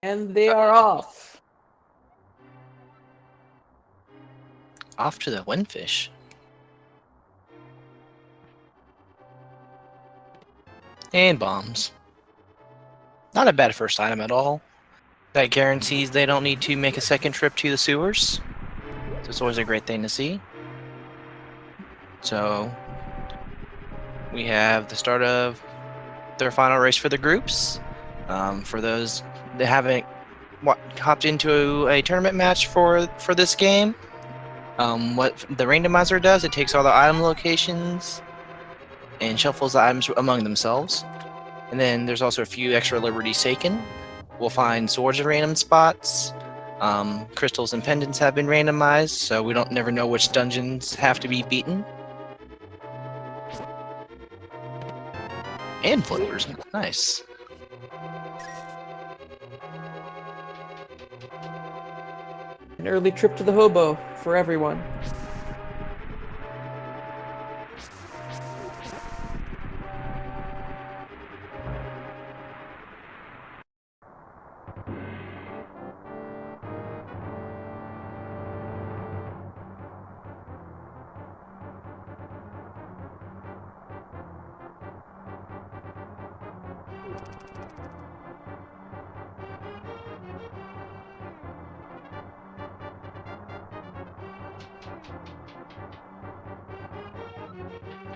And they are off. Off to the windfish. And bombs. Not a bad first item at all. That guarantees they don't need to make a second trip to the sewers. So it's always a great thing to see. So we have the start of their final race for the groups. For those that haven't hopped into a tournament match for this game, what the randomizer does, it takes all the item locations and shuffles the items among themselves. And then there's also a few extra liberties taken. We'll find swords in random spots. Crystals and pendants have been randomized, so we don't never know which dungeons have to be beaten. And flippers, nice. An early trip to the hobo for everyone.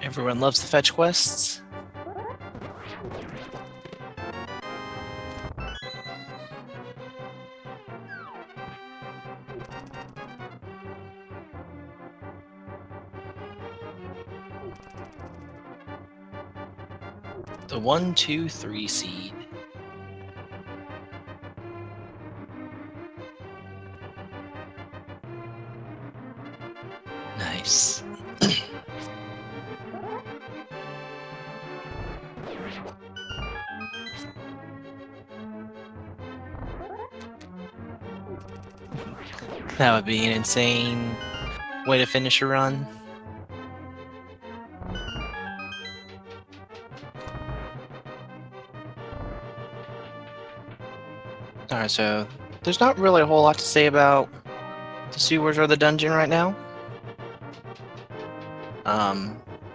Everyone loves the fetch quests. The 1, 2, 3 seed. Nice. That would be an insane way to finish a run. Alright, so there's not really a whole lot to say about the sewers or the dungeon right now.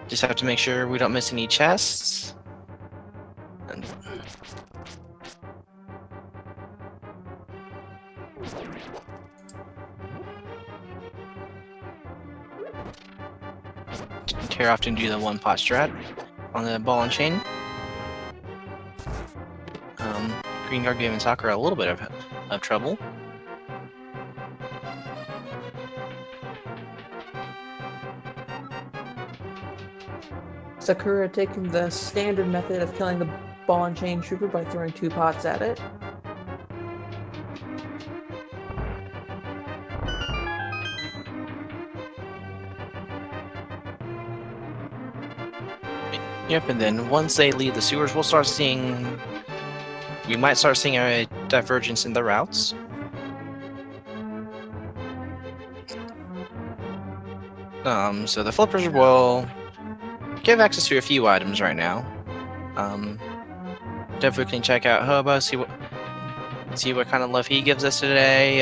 Just have to make sure we don't miss any chests. And Tairr often do the one pot strat on the ball and chain. Green guard giving Sakura a little bit of trouble. Sakura taking the standard method of killing the ball and chain trooper by throwing 2 pots at it. Yep, and then once they leave the sewers, we might start seeing a divergence in the routes. So the flippers will give access to a few items right now. Definitely can check out Hobo, see what kind of love he gives us today.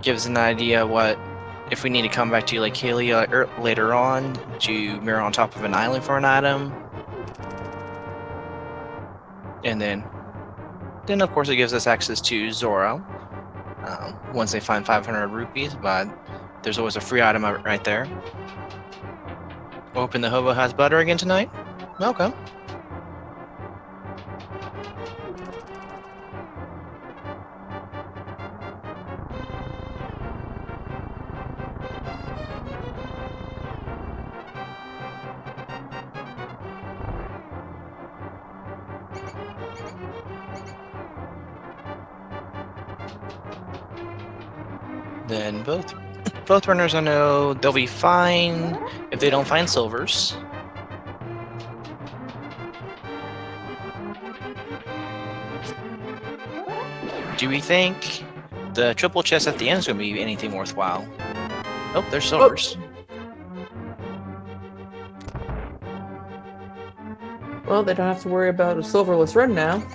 Gives an idea what if we need to come back to Lake Hylia later on to mirror on top of an island for an item. And then of course it gives us access to Zoro once they find 500 rupees, but there's always a free item right there. Hoping the Hobo has butter again tonight? Okay. Then both runners I know they'll be fine if they don't find silvers. Do we think the triple chest at the end is going to be anything worthwhile? Oh, there's silvers. Well, they don't have to worry about a silverless run now.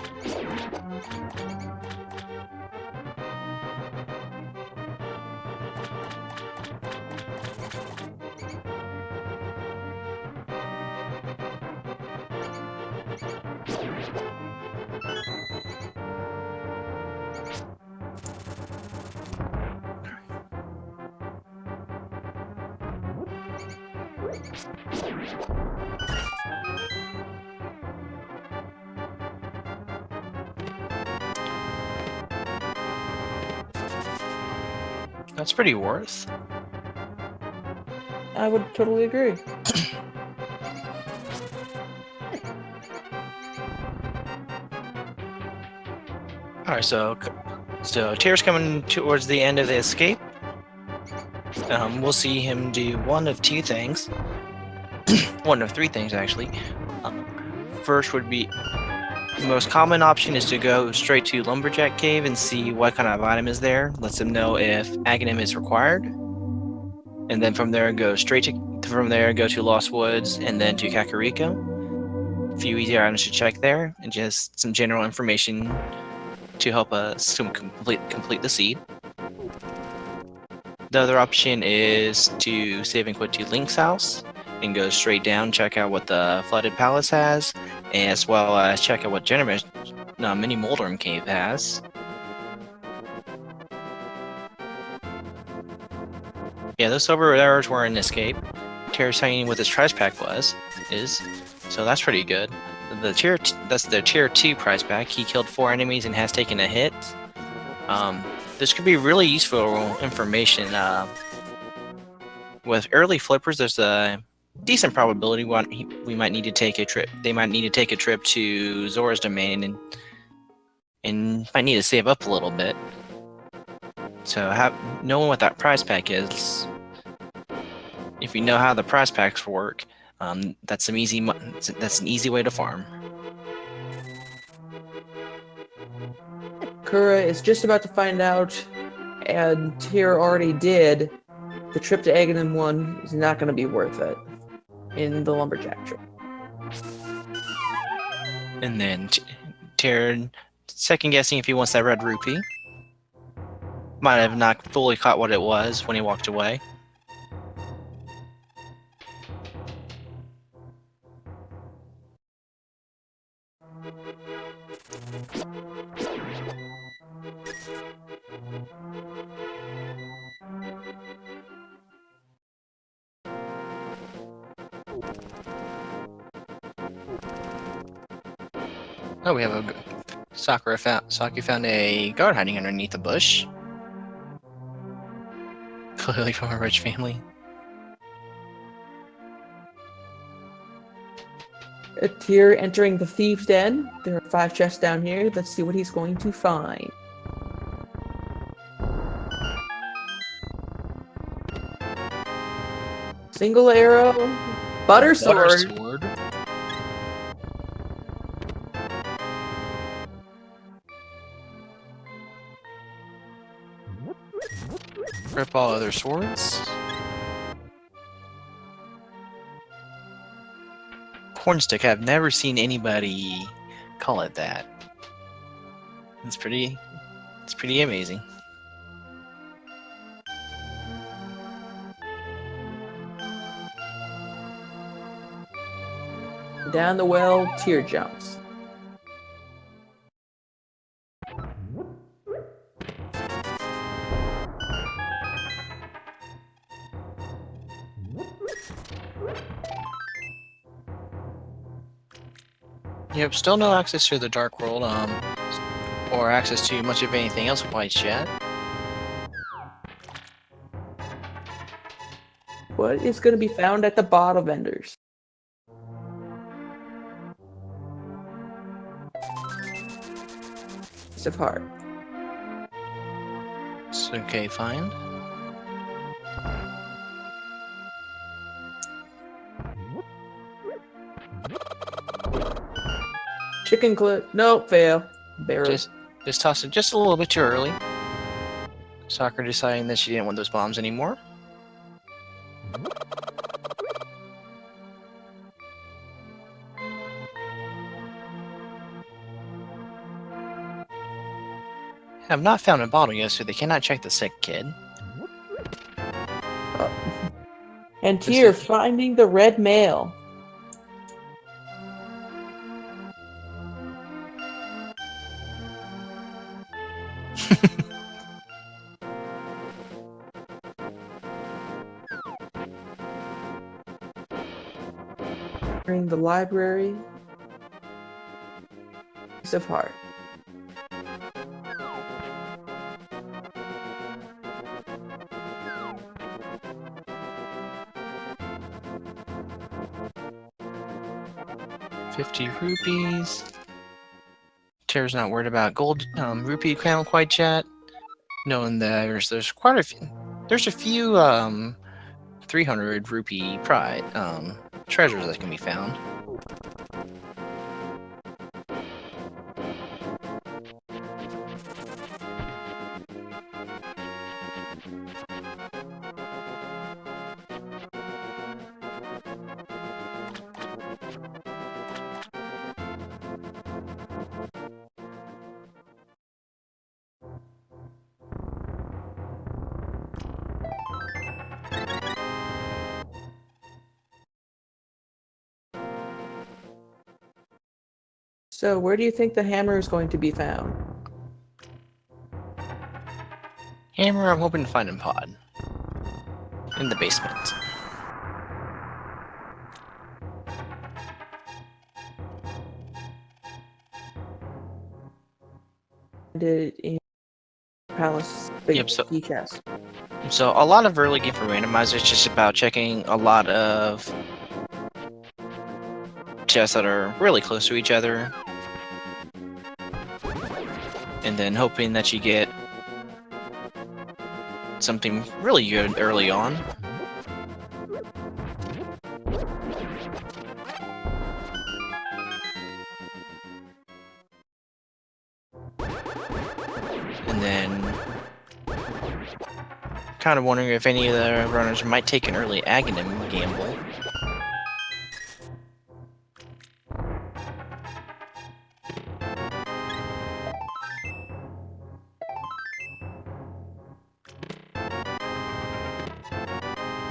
That's pretty worth. I would totally agree. Alright, so Tairr's coming towards the end of the escape. We'll see him do one of two things. One of three things, actually. First would be the most common option is to go straight to Lumberjack Cave and see what kind of item is there. Lets him know if Agahnim is required. And then from there, go to Lost Woods and then to Kakariko. A few easy items to check there, and just some general information to help us complete the seed. The other option is to save and quit to Link's house and go straight down, check out what the Flooded Palace has, as well as check out what Mini Moldorm Cave has. Yeah, those silver arrows were an escape. Tairr's telling you what this prize pack is, so that's pretty good. That's the tier 2 prize pack. He killed 4 enemies and has taken a hit. This could be really useful information. With early flippers, there's a decent probability we might need to take a trip. They might need to take a trip to Zora's domain and might need to save up a little bit. So knowing what that prize pack is, if you know how the prize packs work, that's an easy way to farm. Kura is just about to find out, and Tairr already did. The trip to Agahnim 1 is not going to be worth it in the Lumberjack trip. And then Tairr second guessing if he wants that red rupee. Might have not fully caught what it was when he walked away. Oh, we have Sakura found a guard hiding underneath a bush. Clearly from a rich family. Tairr entering the Thieves' Den. There are 5 chests down here. Let's see what he's going to find. Single arrow. Butter sword. Rip all other swords. Cornstick, I've never seen anybody call it that. It's pretty amazing. Down the well, Tairr jumps. Yep, still no access to the Dark World, or access to much of anything else quite yet. What is going to be found at the bottle vendors? Piece of heart. It's okay, fine. Chicken clip. Nope, fail. Barrel. Just tossed it just a little bit too early. Sakura deciding that she didn't want those bombs anymore. I've not found a bottle yet, so they cannot check the sick kid. And Tairr finding the red mail. In the library. Piece of heart. ₹50. Tairr's not worried about gold rupee crown quite yet, knowing that there's quite a few. There's a few 300 rupee pride treasures that can be found. So, where do you think the hammer is going to be found? Hammer, I'm hoping to find in pod. In the basement. In Palace big Yep, so- key chest. So a lot of early game for Randomizer is just about checking a lot of chests that are really close to each other. And then hoping that you get something really good early on. And then kind of wondering if any of the runners might take an early Agahnim gamble.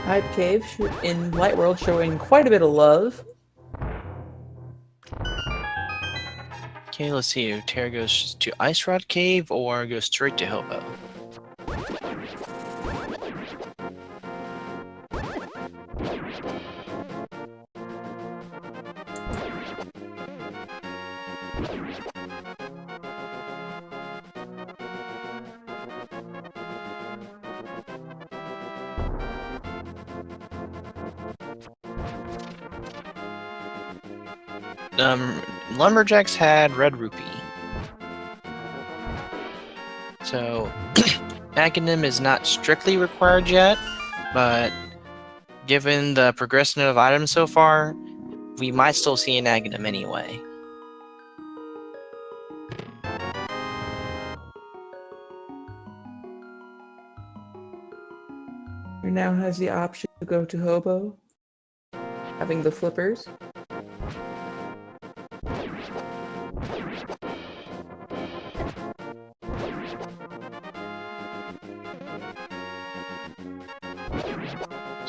Pipe Cave in Light World showing quite a bit of love. Okay, let's see if Tairr goes to Ice Rod Cave or goes straight to Hobo. Lumberjacks had red rupee. So, Agahnim is not strictly required yet, but given the progression of items so far, we might still see an Agahnim anyway. Who now has the option to go to Hobo, having the flippers.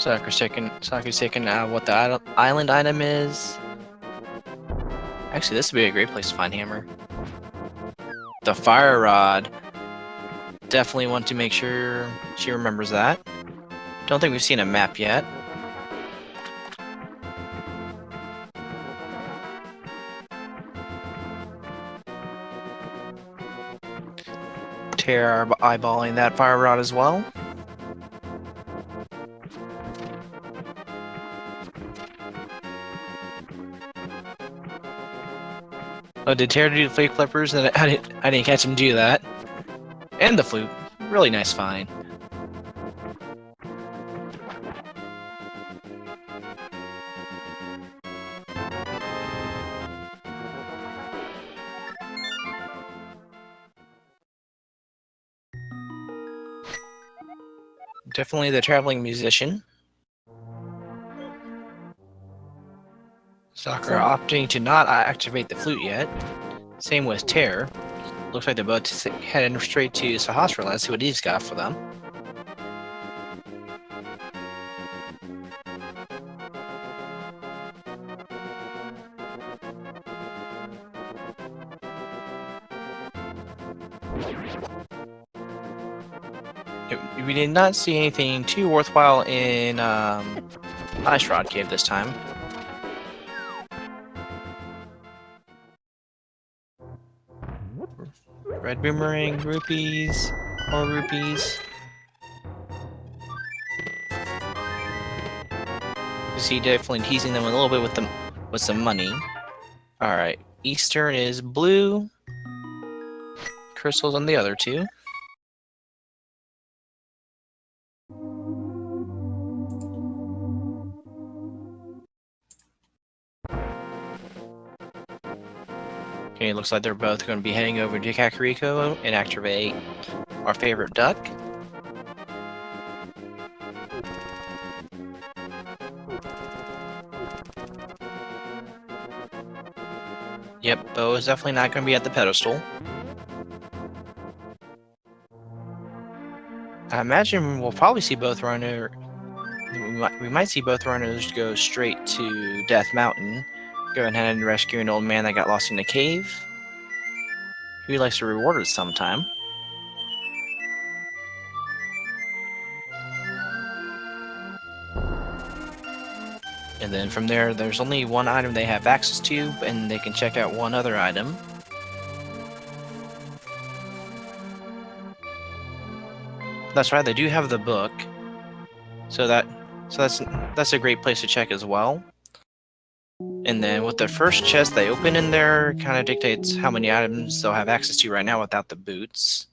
Saku's taking what the island item is. Actually, this would be a great place to find hammer. The fire rod. Definitely want to make sure she remembers that. Don't think we've seen a map yet. Tairr eyeballing that fire rod as well. Oh, did Tairr do the fake flippers? I didn't catch him do that. And the flute. Really nice find. Definitely the traveling musician. Sakura opting to not activate the flute yet. Same with Tairr. Looks like they're both heading straight to Sahasra. Let's see what he's got for them. We did not see anything too worthwhile in Ice Rod Cave this time. Red boomerang, rupees, more rupees. You see, definitely teasing them a little bit with some money. All right, Eastern is blue. Crystals on the other two. Okay, looks like they're both going to be heading over to Kakariko and activate our favorite duck. Yep, Bo is definitely not going to be at the pedestal. I imagine we'll probably see both runners. We might see both runners go straight to Death Mountain, go ahead and rescue an old man that got lost in a cave. Who likes to reward us sometime? And then from there, there's only one item they have access to, and they can check out one other item. That's right, they do have the book, so that's a great place to check as well. And then with the first chest they open in there, kind of dictates how many items they'll have access to right now without the boots.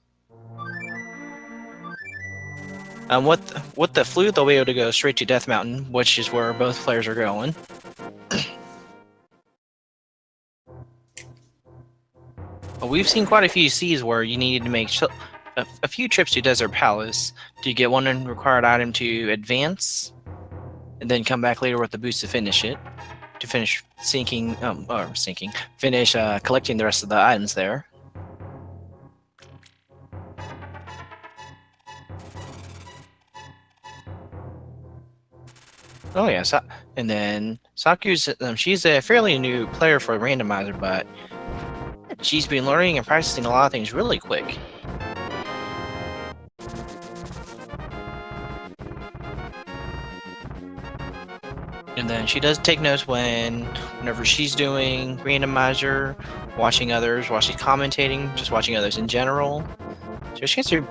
With the flute, they'll be able to go straight to Death Mountain, which is where both players are going. But we've seen quite a few Cs where you need to make a few trips to Desert Palace to get one required item to advance, and then come back later with the boots to finish it. To finish finish collecting the rest of the items there. Oh yeah, and then Saku's she's a fairly new player for Randomizer, but she's been learning and practicing a lot of things really quick. And then she does take notes whenever she's doing Randomizer, watching others, while she's commentating, just watching others in general. So she has a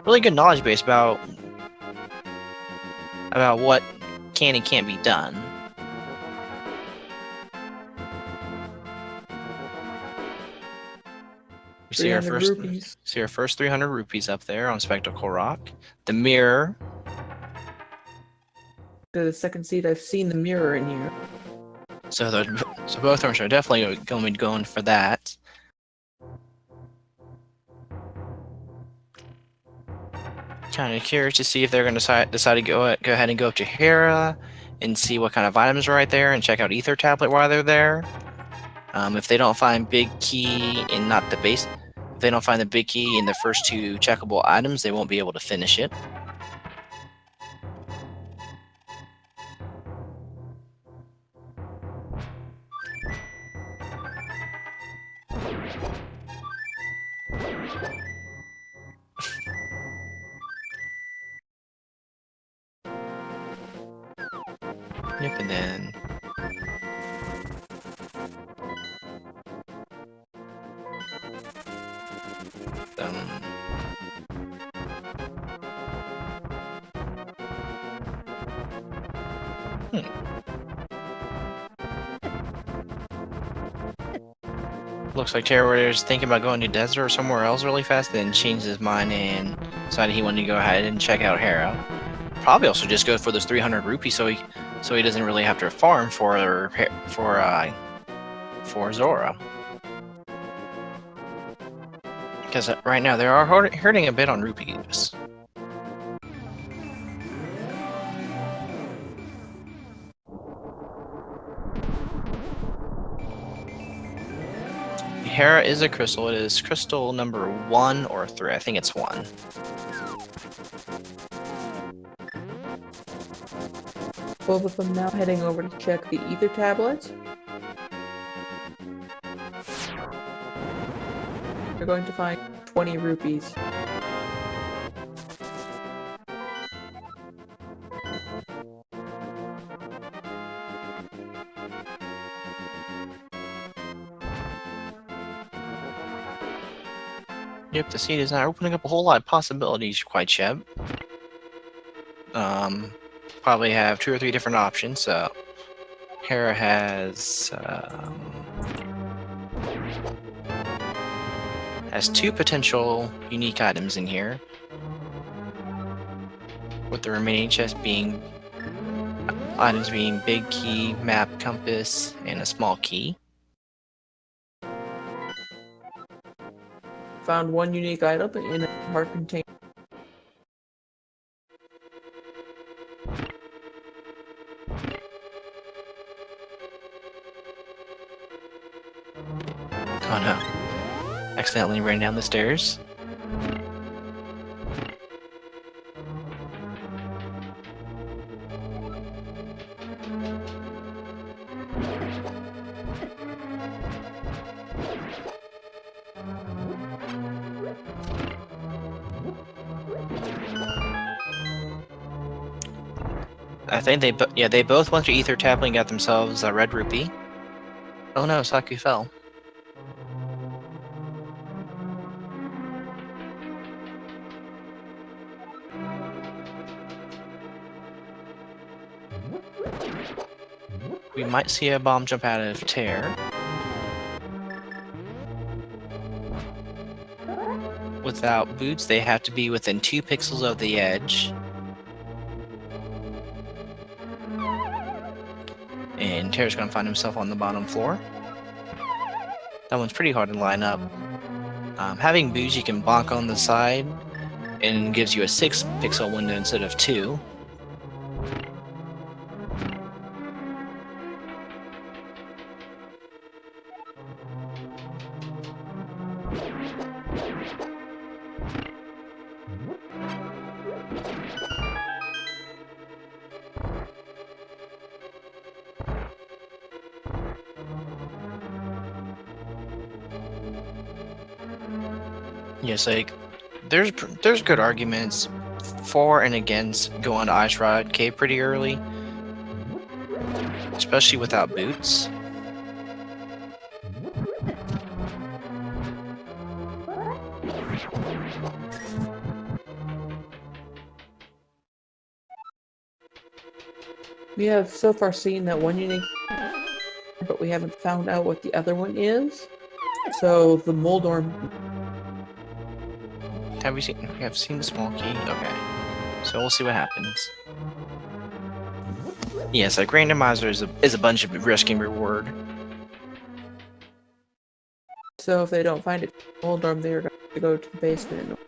really good knowledge base about what can and can't be done. We see our first 300 rupees up there on Spectacle Rock. The mirror. The second seed, I've seen the mirror in here. So both of us are definitely going to be going for that. Kind of curious to see if they're going to decide to go ahead and go up to Hera and see what kind of items are right there and check out Ether Tablet while they're there. If they don't find Big Key in not the base, if they don't find the Big Key in the first two checkable items, they won't be able to finish it. Yep, and then looks like Tairr was thinking about going to Desert or somewhere else really fast, then changed his mind and decided he wanted to go ahead and check out Hera. Probably also just go for those 300 rupees so he doesn't really have to farm for Zora. Because right now they are hurting a bit on rupees. Hera is a crystal. It is crystal number 1 or 3. I think it's 1. Both of them now heading over to check the Ether Tablet. They're going to find 20 rupees. Yep, the scene is not opening up a whole lot of possibilities quite yet. Probably have 2 or 3 different options. So Hera has 2 potential unique items in here, with the remaining chest being items being big key, map, compass, and a small key. Found 1 unique item in a heart container. Oh no. Accidentally ran down the stairs. I think they both went to Ether Tablet and got themselves a red rupee. Oh no, Saku fell. We might see a bomb jump out of Tairr. Without boots, they have to be within 2 pixels of the edge. And Tairr's gonna find himself on the bottom floor. That one's pretty hard to line up. Having boots, you can bonk on the side, and gives you a 6 pixel window instead of 2. Yes, like there's good arguments for and against going to Ice Rod Cave pretty early, especially without boots. We have so far seen that 1 unique, but we haven't found out what the other one is. So the Moldorm. We have seen the small key? Okay. So we'll see what happens. Yes, like Randomizer is a bunch of risk and reward. So if they don't find it, Moldorm, they're going to go to the basement.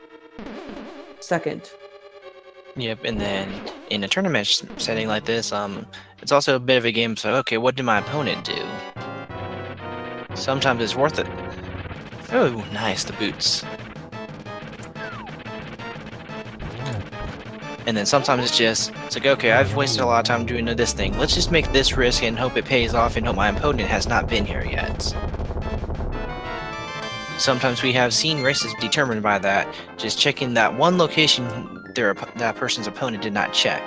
Second. Yep, and then in a tournament setting like this, it's also a bit of a game. So okay, what did my opponent do? Sometimes it's worth it. Oh, nice, the boots. And then sometimes it's like, okay, I've wasted a lot of time doing this thing. Let's just make this risk and hope it pays off and hope my opponent has not been here yet. Sometimes we have seen races determined by that, just checking that one location that person's opponent did not check.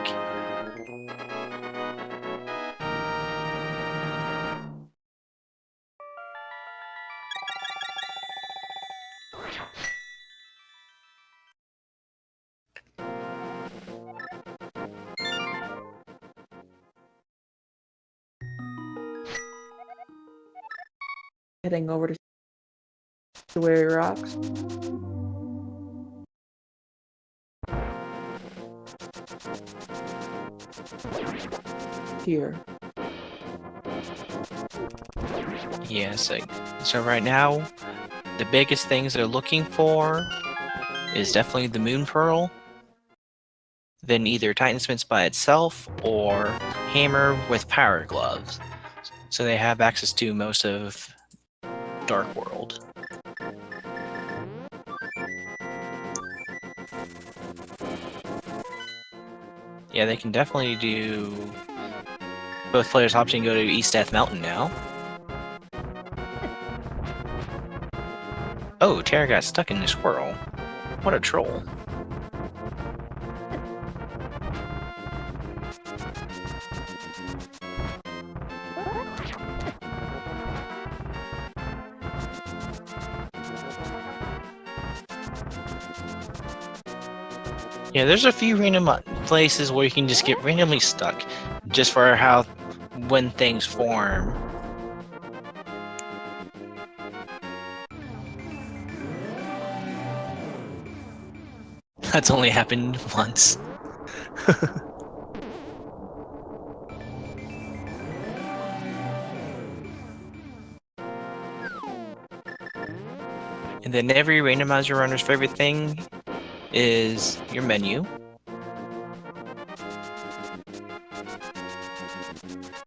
Heading over to where rocks. Here. Yes, so right now, the biggest things they're looking for is definitely the Moon Pearl, then either Titansmith's by itself or Hammer with Power Gloves. So they have access to most of Dark World. Yeah, they can definitely do... Both players opting to go to East Death Mountain now. Oh, Tairr got stuck in the squirrel. What a troll. Yeah, there's a few random places where you can just get randomly stuck, just for how when things form. That's only happened once. And then every randomizer runner's favorite thing is your menu.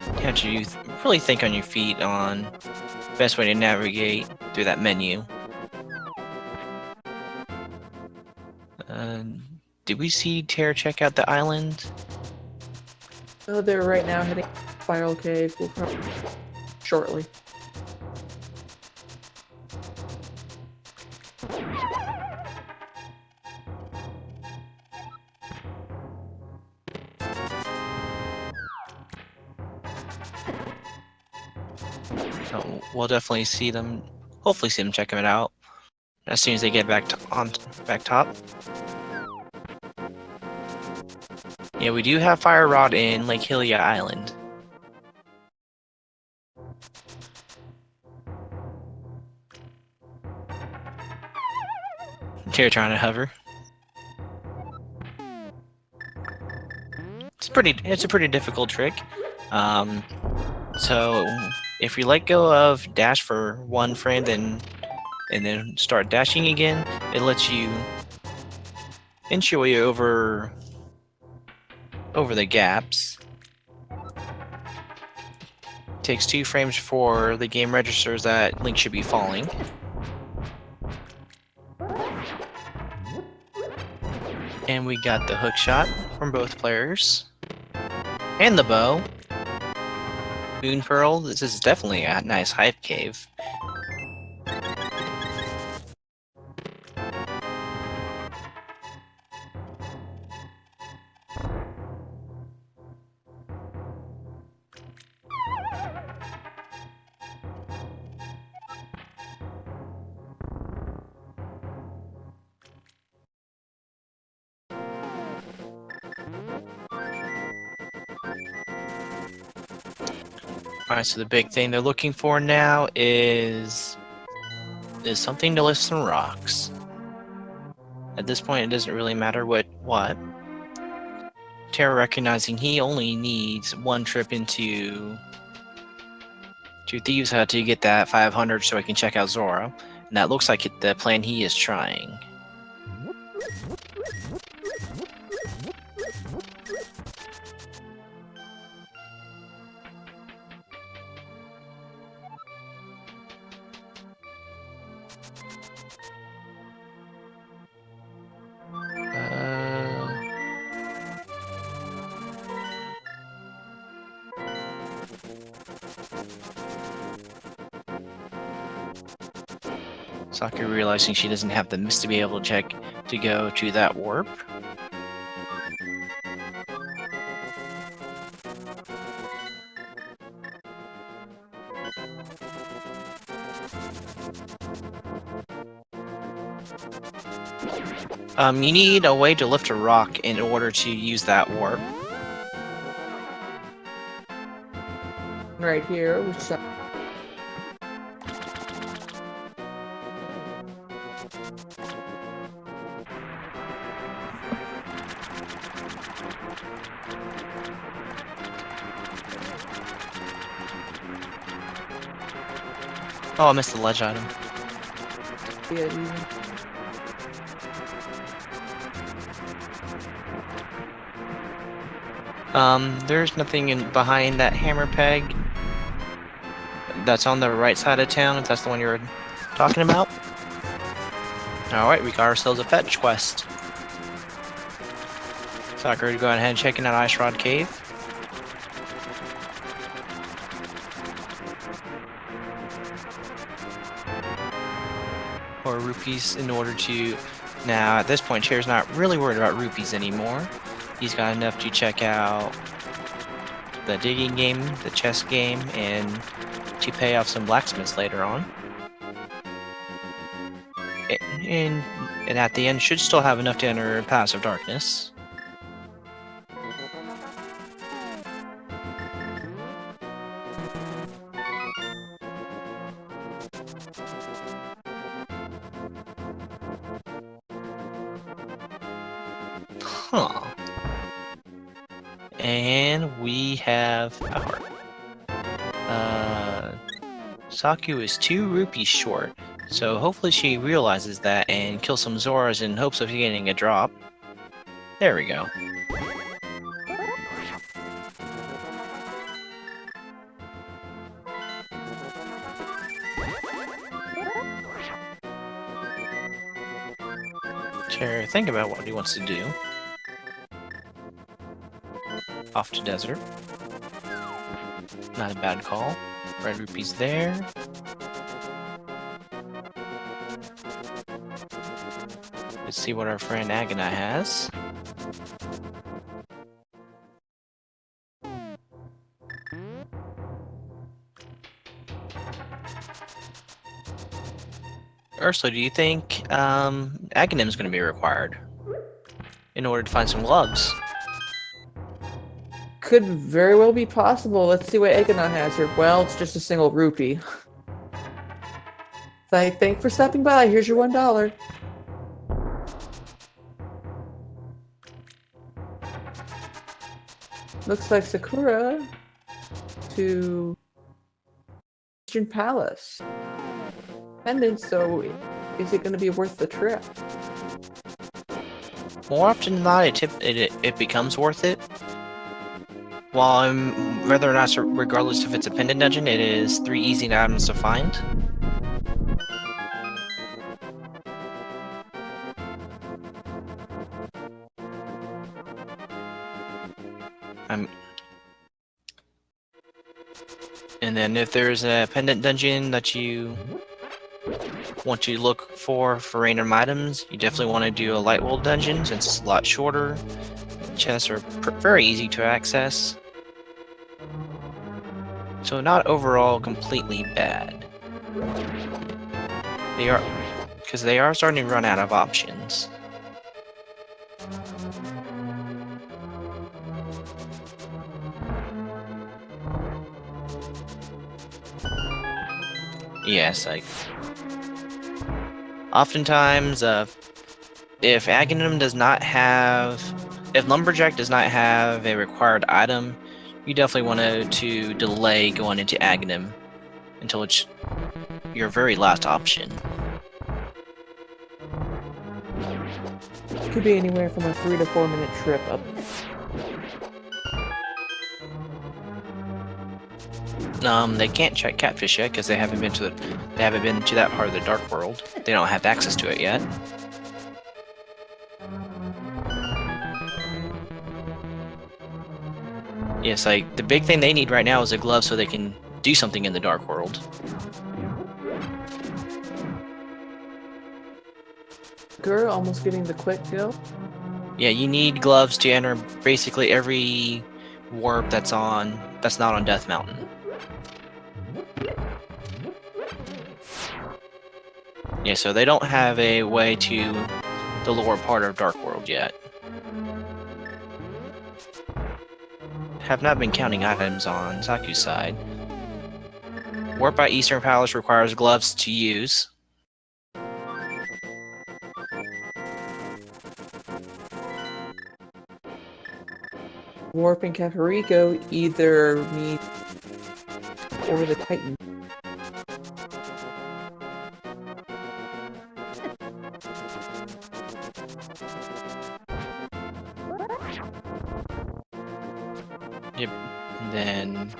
You have to really think on your feet on the best way to navigate through that menu. Did we see Tairr check out the island? So they're right now heading to Spiral Cave. We'll probably shortly. So we'll definitely see them. Hopefully, see them checking it out as soon as they get back back top. Yeah, we do have Fire Rod in Lake Hylia Island. Tairr trying to hover. It's a pretty difficult trick. So if you let go of dash for one frame, and then start dashing again, it lets you inch your way over the gaps. Takes 2 frames for the game registers that Link should be falling. And we got the hook shot from both players. And the bow. Moon Pearl, this is definitely a nice hive cave. Alright, so the big thing they're looking for now is something to lift some rocks. At this point, it doesn't really matter what. Tairr recognizing he only needs one trip into Thieves' Hut to get that 500 so he can check out Zora. And that looks like the plan he is trying. Sakura realizing she doesn't have the mist to be able to go to that warp. You need a way to lift a rock in order to use that warp. Right here, which Oh, I missed the ledge item. yeah, easy. There's nothing behind that hammer peg. That's on the right side of town, if that's the one you were talking about. Alright, we got ourselves a fetch quest. Sakura, go ahead and check in that Ice Rod Cave. Or rupees in order to... Now, at this point, Tairr's not really worried about rupees anymore. He's got enough to check out the digging game, the chess game, and to pay off some blacksmiths later on. And at the end, should still have enough to enter Pass of Darkness. Huh. And we have a heart. Saku is 2 rupees short, so hopefully she realizes that and kills some Zoras in hopes of getting a drop. There we go. Tairr, think about what he wants to do. Off to desert. Not a bad call. Red rupees there. Let's see what our friend Agahnim has. Ursula, do you think Agahnim is going to be required in order to find some gloves? Could very well be possible. Let's see what Agahnim has here. Well, it's just a single rupee. Thanks for stopping by. Here's your $1. Looks like Sakura to Eastern Palace. Pendant, so is it going to be worth the trip? More often than not, it becomes worth it. While whether or not, regardless if it's a pendant dungeon, it is 3 easy items to find. And then if there's a pendant dungeon that you want to look for random items, you definitely want to do a light wool dungeon since it's a lot shorter. Chests are very easy to access. So not overall completely bad. Because they are starting to run out of options. Yes, oftentimes, if Agahnim does not have... If Lumberjack does not have a required item, you definitely want to delay going into Agahnim until it's your very last option. Could be anywhere from a 3 to 4 minute trip up. They can't check Catfish yet because they haven't been to that part of the Dark World. They don't have access to it yet. Yes, the big thing they need right now is a glove so they can do something in the Dark World. Girl, almost getting the quick kill. Yeah, you need gloves to enter basically every warp that's not on Death Mountain. Yeah, so they don't have a way to the lower part of Dark World yet. Have not been counting items on Saku's side. Warp by Eastern Palace requires gloves to use. Warp in Kakariko either means or the Titan. Yep. And then,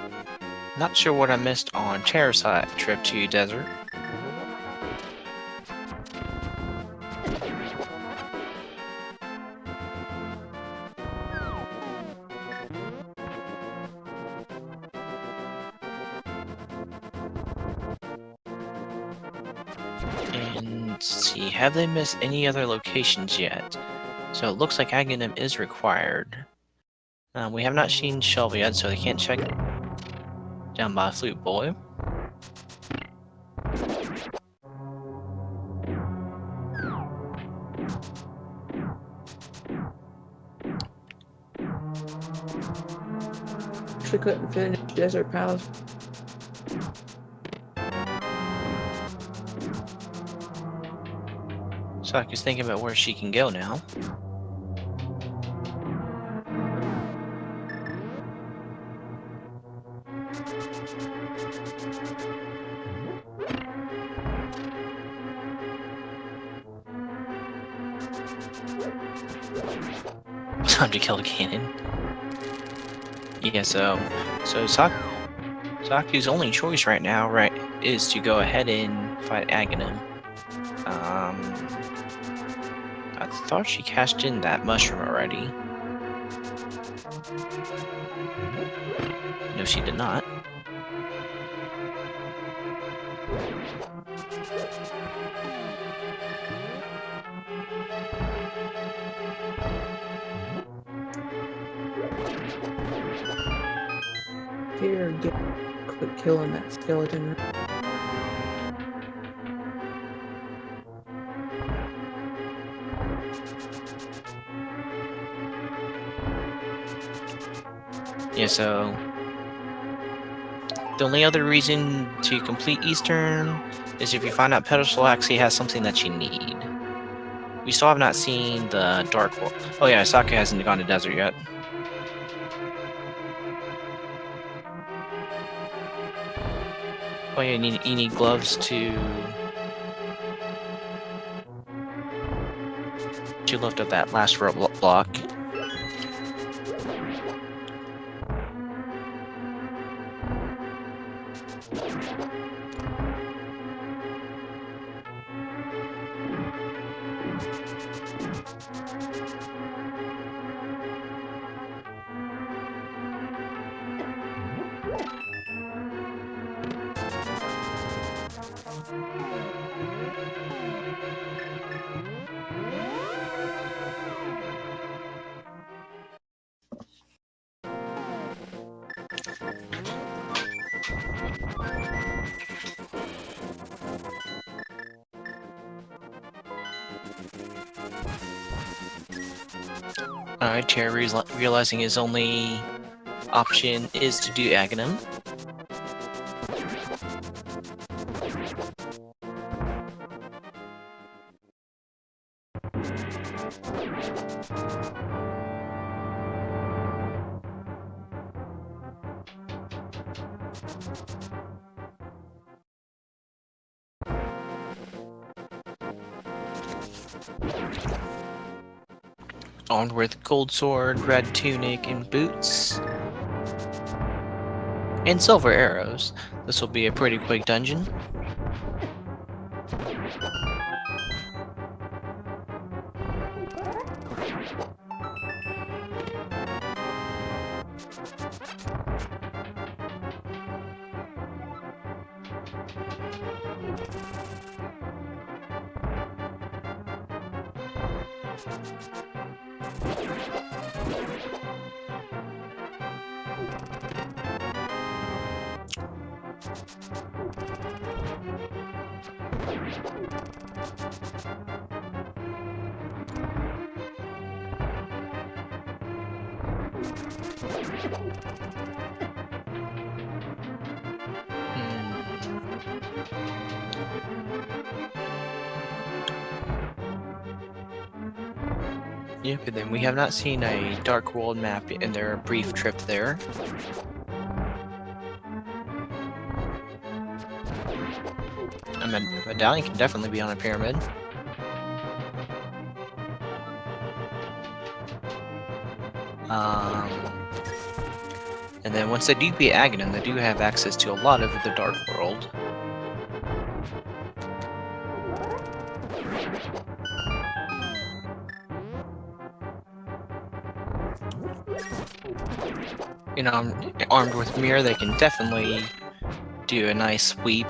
not sure what I missed on Tairr's side trip to Desert. And let's see, have they missed any other locations yet? So it looks like Agahnim is required. We have not seen Shelby yet, so they can't check it. Down by Flute Boy. She couldn't finish Desert Palace. Saku's thinking about where she can go now. Time to kill the Ganon. Yeah, so Saku's only choice right now, is to go ahead and fight Agahnim. I thought she cashed in that mushroom already. No, she did not. Here, quit killing that skeleton. Yeah, so the only other reason to complete Eastern is if you find out Pedestal actually has something that you need. We still have not seen the Dark World. Oh yeah, Saku hasn't gone to Desert yet. Oh yeah, you need gloves to lift up that last block. Alright, Tairr realizing his only option is to do Agahnim. Armed with gold sword, red tunic, and boots. And silver arrows. This will be a pretty quick dungeon. Yep, and then we have not seen a Dark World map in their brief trip there. A medallion can definitely be on a pyramid. And then once they do beat Agahnim, they do have access to a lot of the Dark World. And armed with Mire, they can definitely do a nice sweep.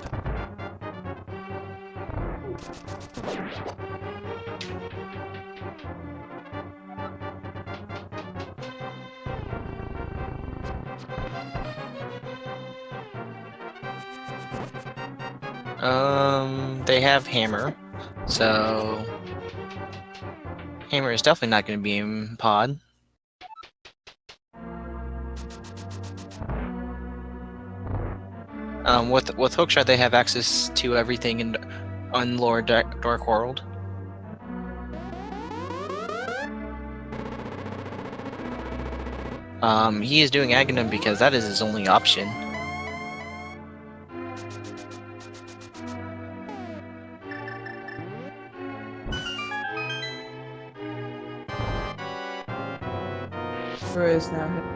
They have Hammer, so Hammer is definitely not going to be in pod. With Hookshot, they have access to everything in Lore Dark World. He is doing Agahnim because that is his only option. Where is now?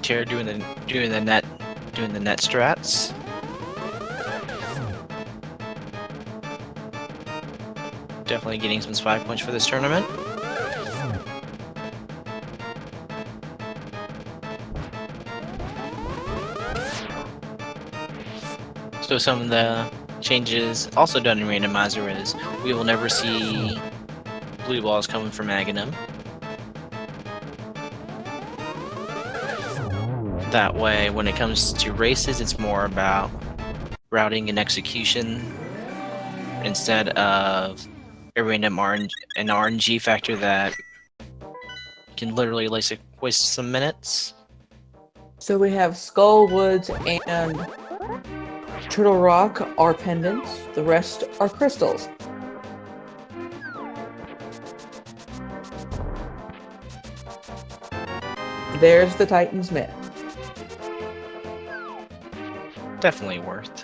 Tairr doing the net strats. Definitely getting some spy points for this tournament. So some of the changes also done in Randomizer is we will never see blue balls coming from Agahnim. That way, when it comes to races, it's more about routing and execution instead of a random RNG factor that can literally waste some minutes. So we have Skull Woods and Turtle Rock are pendants. The rest are crystals. There's the Titan's Myth. Definitely worth.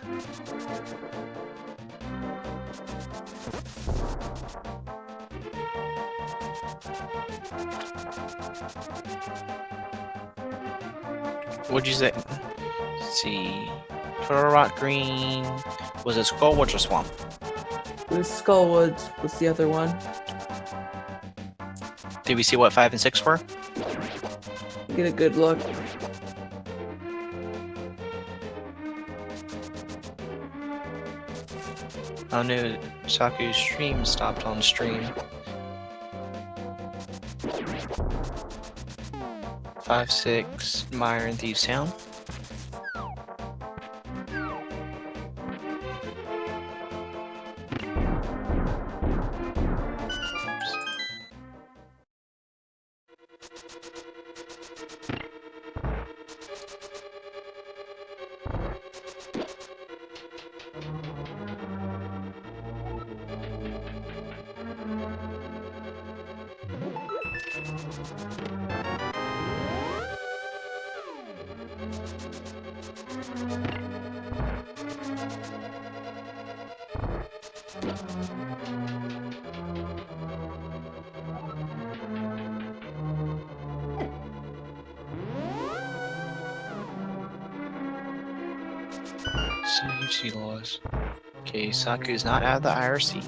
What'd you say? Let's see. Turtle Rock Green. Was it Skullwoods or Swamp? It was Skull Woods was the other one. Did we see what 5 and 6 were? Get a good look. Oh no, Saku's stream stopped on stream. 5, 6, Mire and Thieves Town. CFC laws. Okay, Saku's not out of the IRC.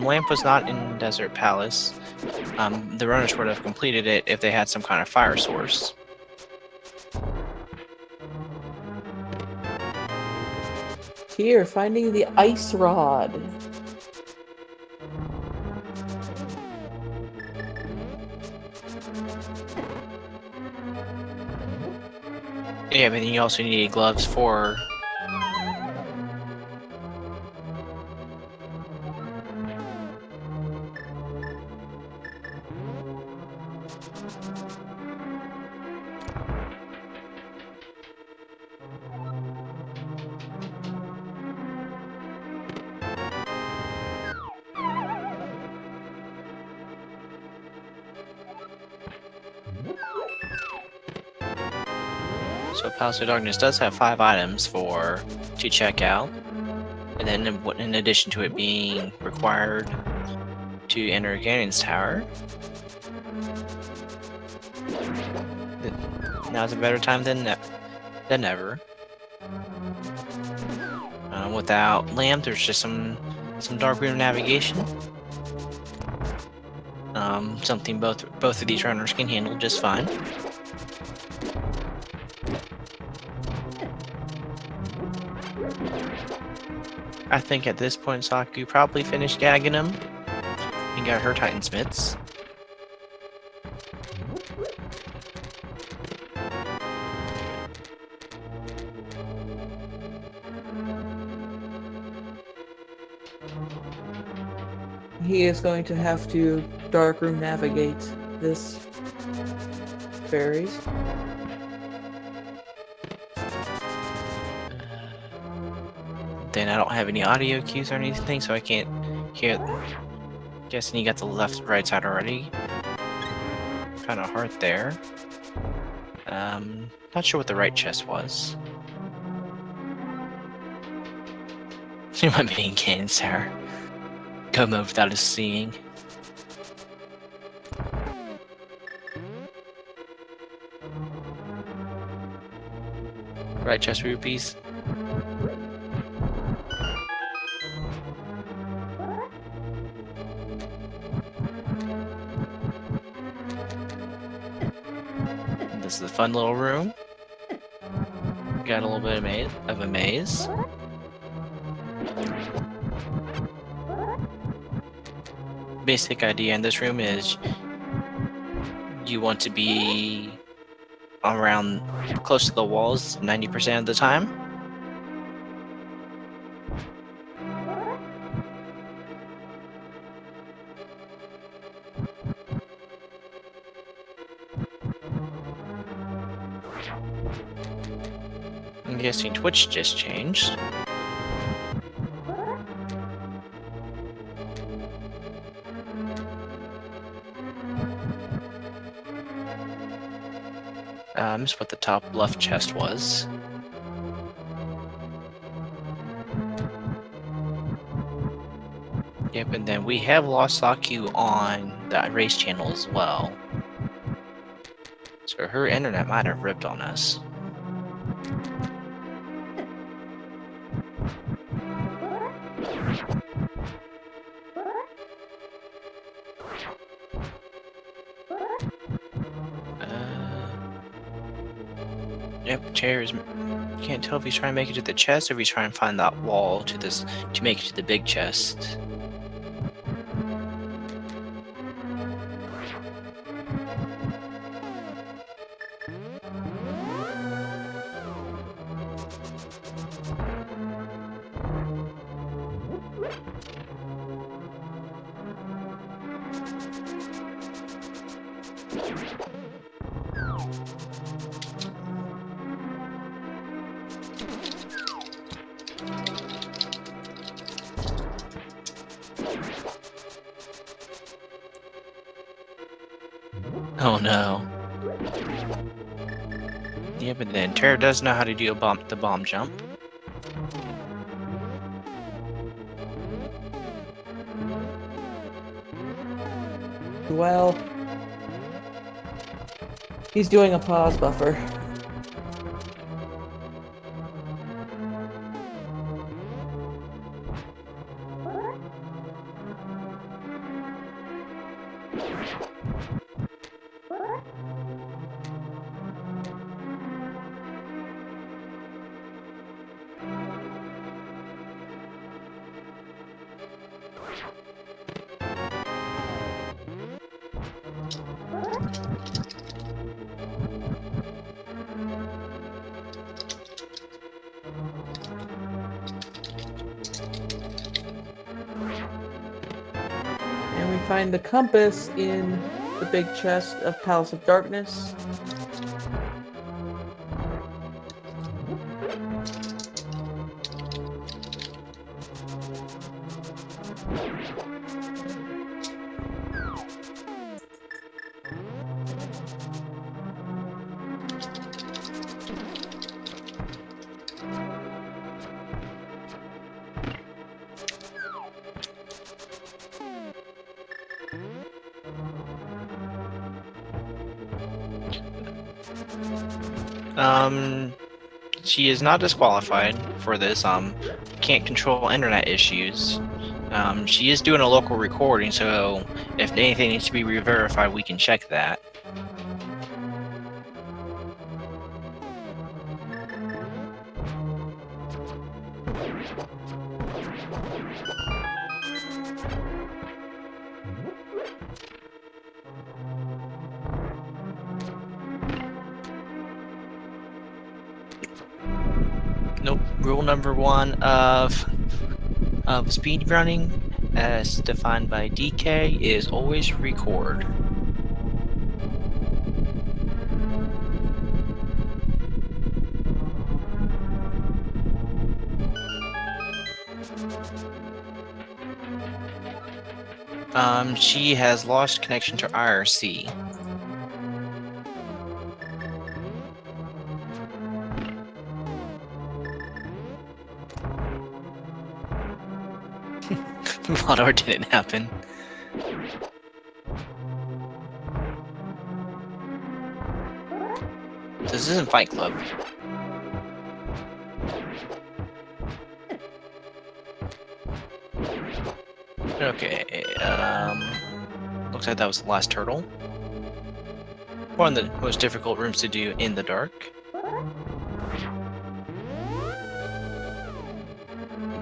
Lamp was not in Desert Palace. The runners would have completed it if they had some kind of fire source. Here, finding the ice rod. Yeah, but then you also need gloves for... So Palace of Darkness does have 5 items to check out. And then in addition to it being required to enter Ganon's tower, now's a better time than ever. Without lamp, there's just some dark room navigation. Something both of these runners can handle just fine. I think at this point, Saku probably finished Agahnim and got her Titan's mitts. He is going to have to dark room navigate this fairies. Then I don't have any audio cues or anything, so I can't hear. Guessing you got the right side already. Kind of hard there. Not sure what the right chest was. You might be in Ganon's tower. Go mode without us seeing. Right chest rupees. This is a fun little room. Got a little bit of a maze. Basic idea in this room is you want to be around close to the walls 90% of the time. I'm guessing Twitch just changed. I missed what the top left chest was. Yep, and then we have lost Saku on the race channel as well. So her internet might have ripped on us. Yep, Tairr can't tell if he's trying to make it to the chest or if he's trying to find that wall to make it to the big chest. Oh no. Yeah, but then Tairr does know how to do the bomb jump. Well, he's doing a pause buffer. And we find the compass in the big chest of Palace of Darkness. She is not disqualified for this. Can't control internet issues. She is doing a local recording, so if anything needs to be re-verified, we can check that. Nope. Rule number 1 of speedrunning, as defined by DK, is always record. She has lost connection to IRC. What or didn't happen? This isn't Fight Club. Okay, looks like that was the last turtle. One of the most difficult rooms to do in the dark.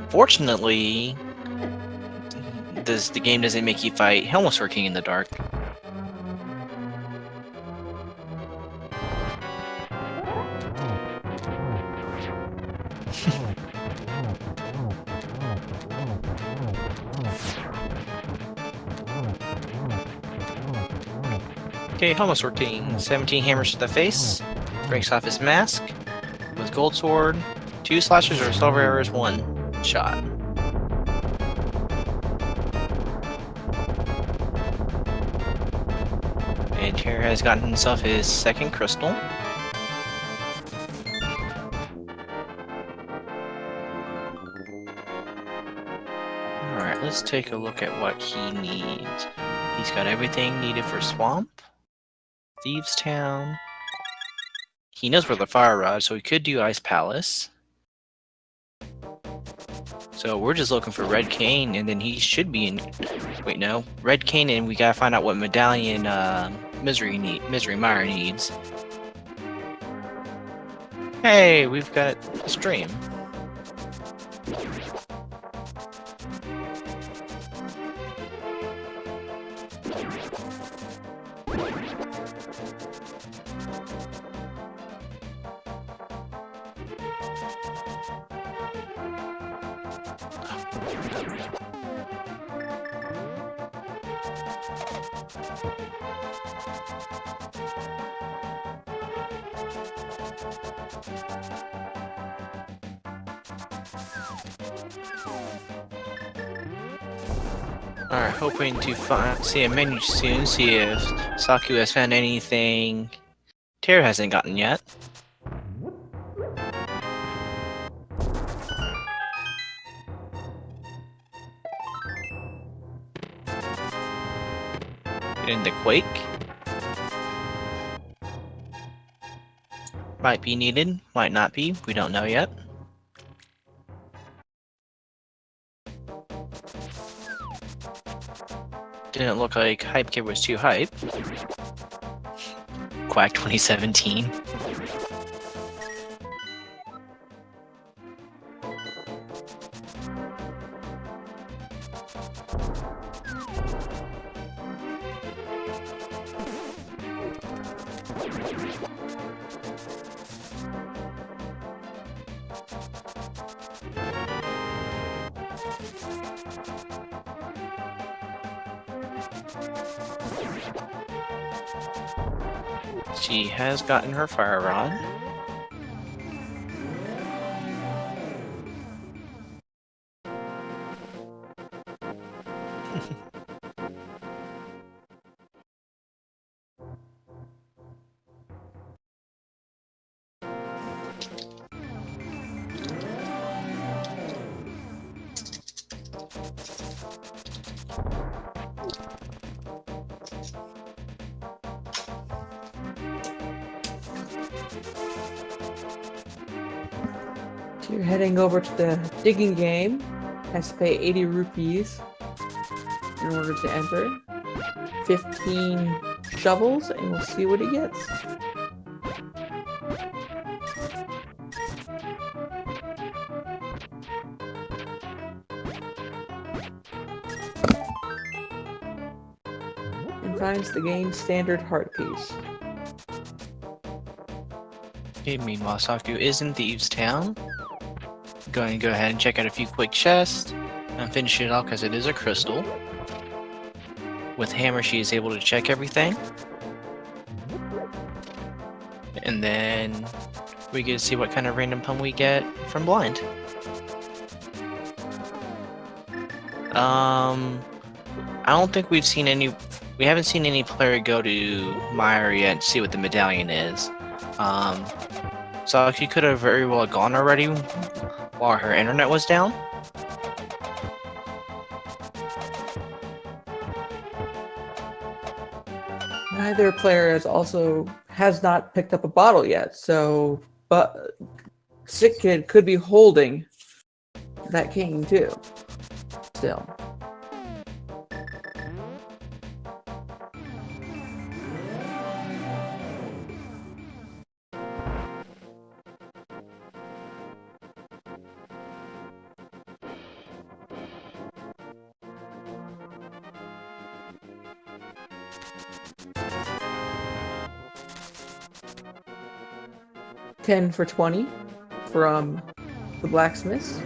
Fortunately, the game doesn't make you fight Helmslord King in the dark. Okay, Helmslord King, 17 hammers to the face, breaks off his mask with gold sword, 2 slashes or silver arrows, 1 shot. And Tairr has gotten himself his 2nd crystal. Alright, let's take a look at what he needs. He's got everything needed for Swamp, Thieves Town. He knows where the Fire Rod, so he could do Ice Palace. So we're just looking for Red Cane, and then he should be in... Wait, no. Red Cane, and we gotta find out what medallion Misery Mire needs. Hey, we've got a stream. Alright, hoping to see a menu soon, see if Saku has found anything Tairr hasn't gotten yet. Get into Quake. Might be needed, might not be, we don't know yet. Didn't look like Hype Kid was too hype. Quack 2017. She has gotten her Fire Rod. So you're heading over to the digging game. Has to pay 80 rupees in order to enter. 15 shovels, and we'll see what he gets. And finds the game's standard heart piece. Okay, meanwhile, Saku is in Thieves' Town. Going to go ahead and check out a few quick chests and finish it off because it is a crystal. With Hammer, she is able to check everything. And then we get to see what kind of random pun we get from Blind. I don't think we haven't seen any player go to Mire yet to see what the medallion is. So she could have very well gone already while her internet was down. Neither player has not picked up a bottle yet, so but Sick Kid could be holding that king too. Still. $10 for 20 from the blacksmiths.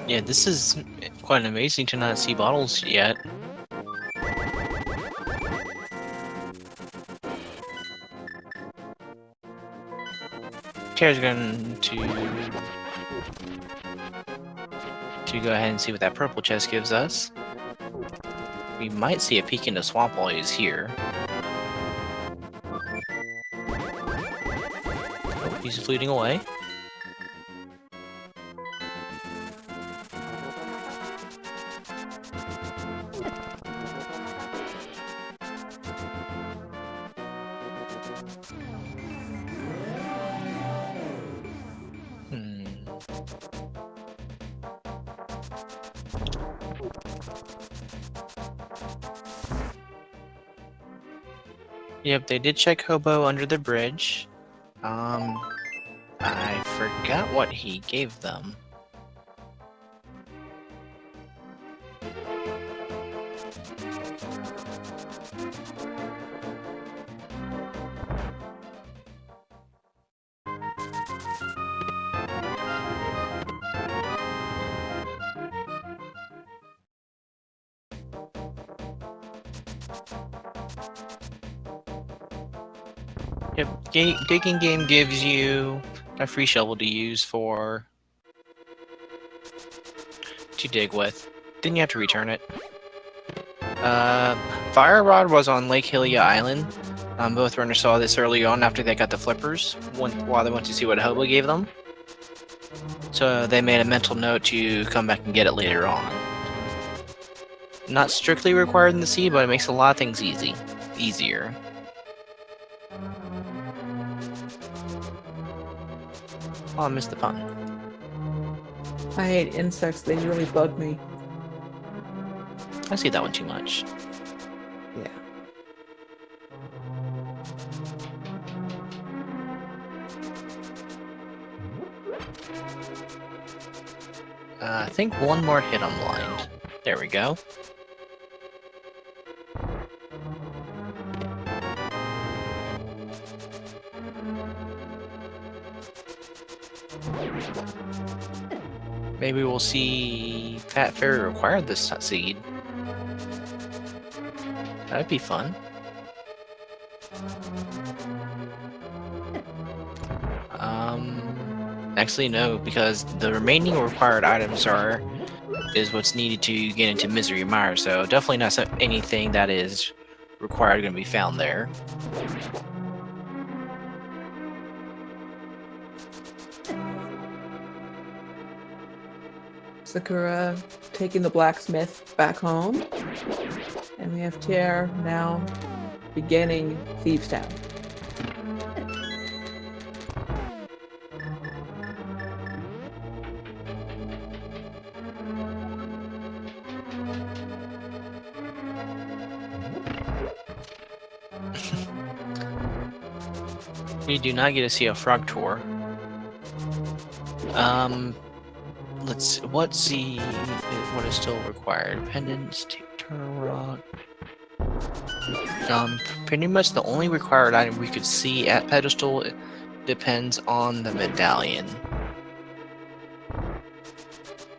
Yeah, this is quite amazing to not see bottles yet. Tairr's going to go ahead and see what that purple chest gives us. We might see a peek into Swamp while he's here. Oh, he's fleeting away. Yep, they did check Hobo under the bridge. I forgot what he gave them. Yep, digging game gives you a free shovel to use to dig with. Then you have to return it. Fire Rod was on Lake Hylia Island. Both runners saw this early on after they got the flippers, while they went to see what Hobo gave them. So they made a mental note to come back and get it later on. Not strictly required in the sea, but it makes a lot of things easier. Oh, I missed the pun. I hate insects, they really bug me. I see that one too much. Yeah. I think one more hit on Blind. There we go. Maybe we'll see Fat Fairy require this seed. That'd be fun. Actually no, because the remaining required items is what's needed to get into Misery Mire, so definitely not anything that is required going to be found there. Sakura taking the blacksmith back home. And we have Tairr now beginning Thieves' Town. We do not get to see a frog tour. Let's see what is still required. Pendants, Turtle Rock. Pretty much the only required item we could see at pedestal depends on the medallion.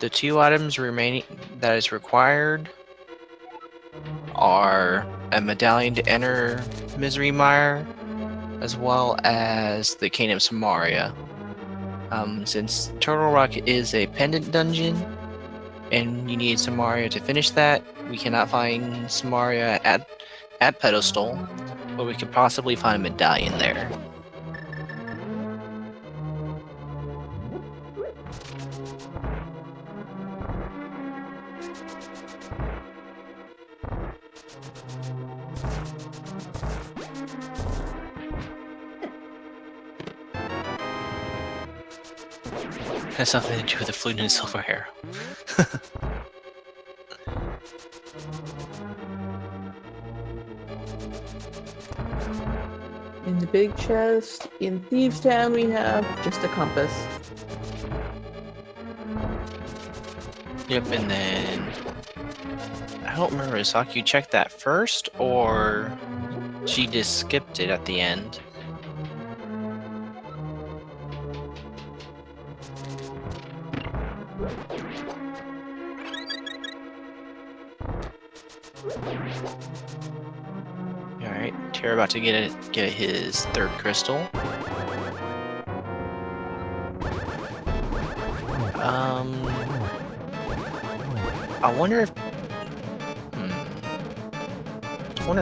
The two items remaining that is required are a medallion to enter Misery Mire, as well as the Cane of Samaria. Since Turtle Rock is a pendant dungeon, and you need Samaria to finish that, we cannot find Samaria at pedestal, but we could possibly find a medallion there. Has something to do with the flute and silver hair. In the big chest, in Thieves' Town, we have just a compass. Yep, and then I don't remember, is Saku checked that first, or she just skipped it at the end? Alright, Tairr about to get his third crystal. I wonder if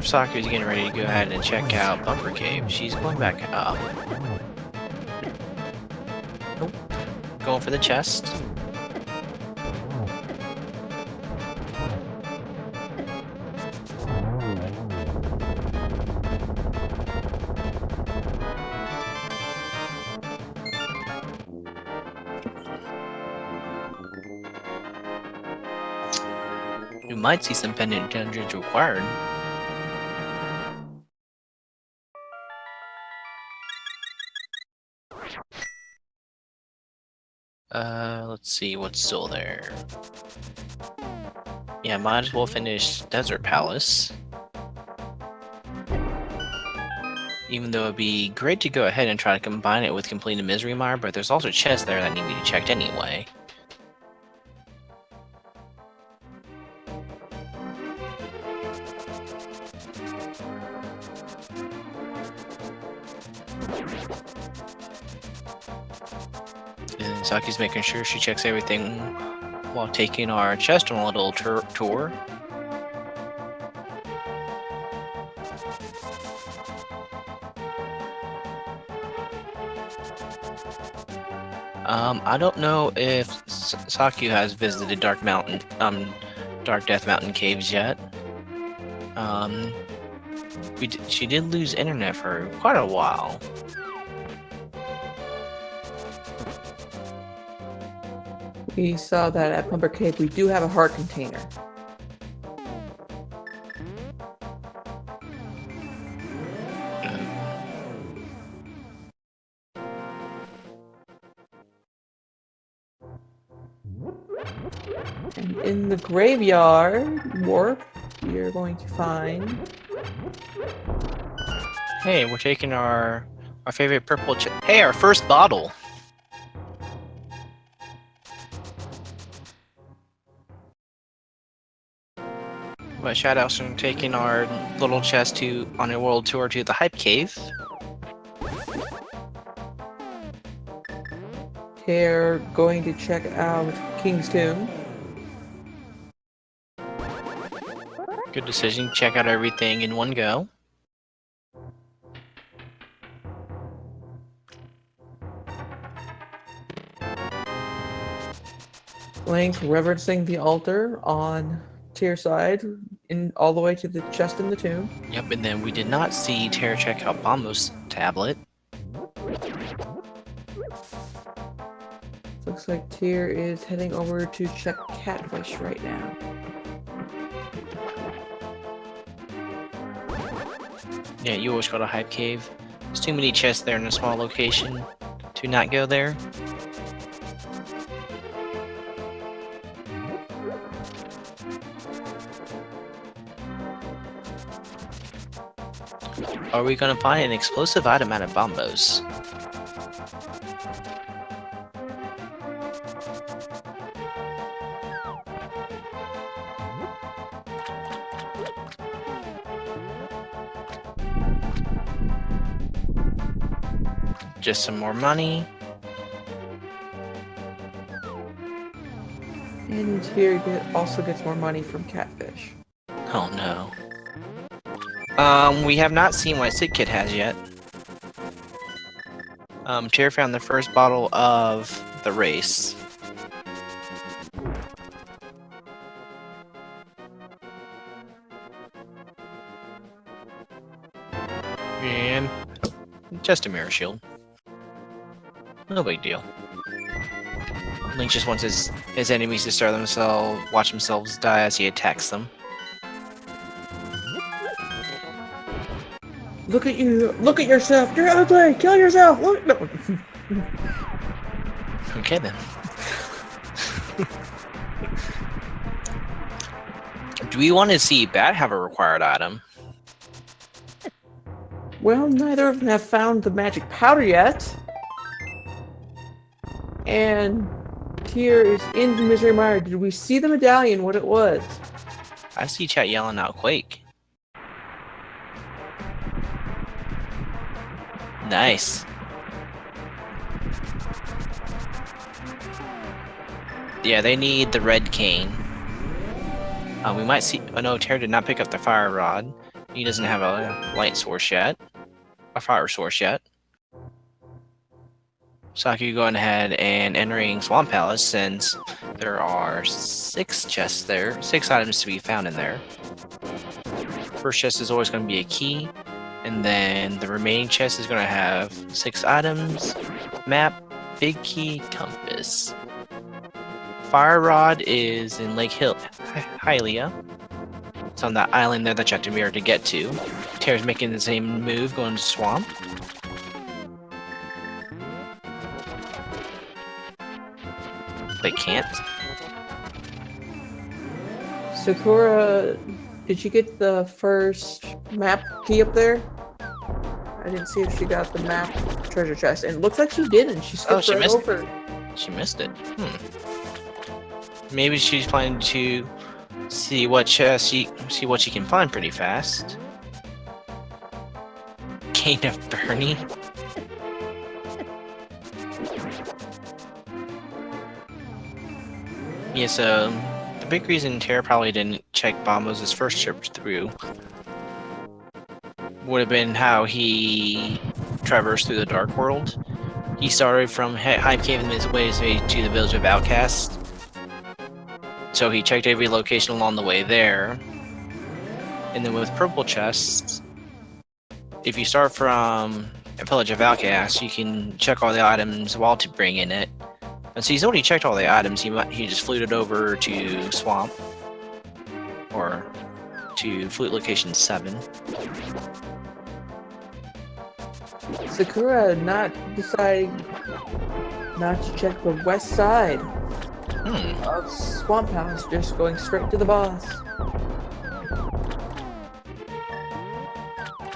Saku's getting ready to go ahead and check out Bumper Cave. She's going back up. Nope. Going for the chest. You might see some pendant dungeons required. Let's see what's still there. Yeah, might as well finish Desert Palace. Even though it'd be great to go ahead and try to combine it with completing Misery Mire, but there's also chests there that need to be checked anyway. And Saki's making sure she checks everything while taking our chest on a little tour. I don't know if Saku has visited Dark Death Mountain caves yet. She did lose internet for quite a while. We saw that at Bumper Cave. We do have a heart container. And in the graveyard warp, we are going to find... Hey, we're taking our favorite purple hey, our first bottle! But shoutouts from taking our little chest on a world tour to the Hype Cave. Tairr going to check out King's Tomb. Good decision. Check out everything in one go. Link reverencing the altar on Tairr side, in all the way to the chest in the tomb. Yep, and then we did not see Tairr check out Bombo's tablet. Looks like Tairr is heading over to check Catfish right now. Yeah, you always go to Hype Cave. There's too many chests there in a small location to not go there. Are we gonna find an explosive item out of Bombos? Just some more money. And Tairr also gets more money from Catfish. Oh no. We have not seen what Sick Kid has yet. Tairr found the first bottle of the race. And just a mirror shield. No big deal. Link just wants his enemies to start themselves, watch themselves die as he attacks them. Look at you! Look at yourself! You're ugly! Kill yourself! Look! No. Okay then. Do we want to see Bat have a required item? Well, neither of them have found the magic powder yet. And Tairr is in the Misery Mire. Did we see the medallion, what it was? I see chat yelling out Quake. Nice. Yeah, they need the red cane. We might see. Oh no, Tairr did not pick up the fire rod. He doesn't have a light source yet. A fire source yet. Saki going ahead and entering Swamp Palace since there are 6 chests there, 6 items to be found in there. First chest is always going to be a key, and then the remaining chest is going to have 6 items, map, big key, compass. Fire rod is in Lake Hylia. It's on that island there that you have to mirror to get to. Tairr's making the same move, going to swamp. They can't. Sakura, did you get the first map key up there? I didn't see if she got the map treasure chest, and it looks like she didn't. She skipped she right missed over. it. She missed it. Maybe she's planning to see what chest she can find pretty fast. Cane of Bernie. Yeah, so the big reason Tairr probably didn't check Bombos' first trip through would have been how he traversed through the Dark World. He started from Hype Cave and his way to the village of Outcasts. So he checked every location along the way there. And then with purple chests, if you start from a village of Outcasts, you can check all the items while to bring in it. And so he's already checked all the items. He just fluted over to Swamp or to Flute Location 7. Sakura not deciding not to check the west side of Swamp House, just going straight to the boss.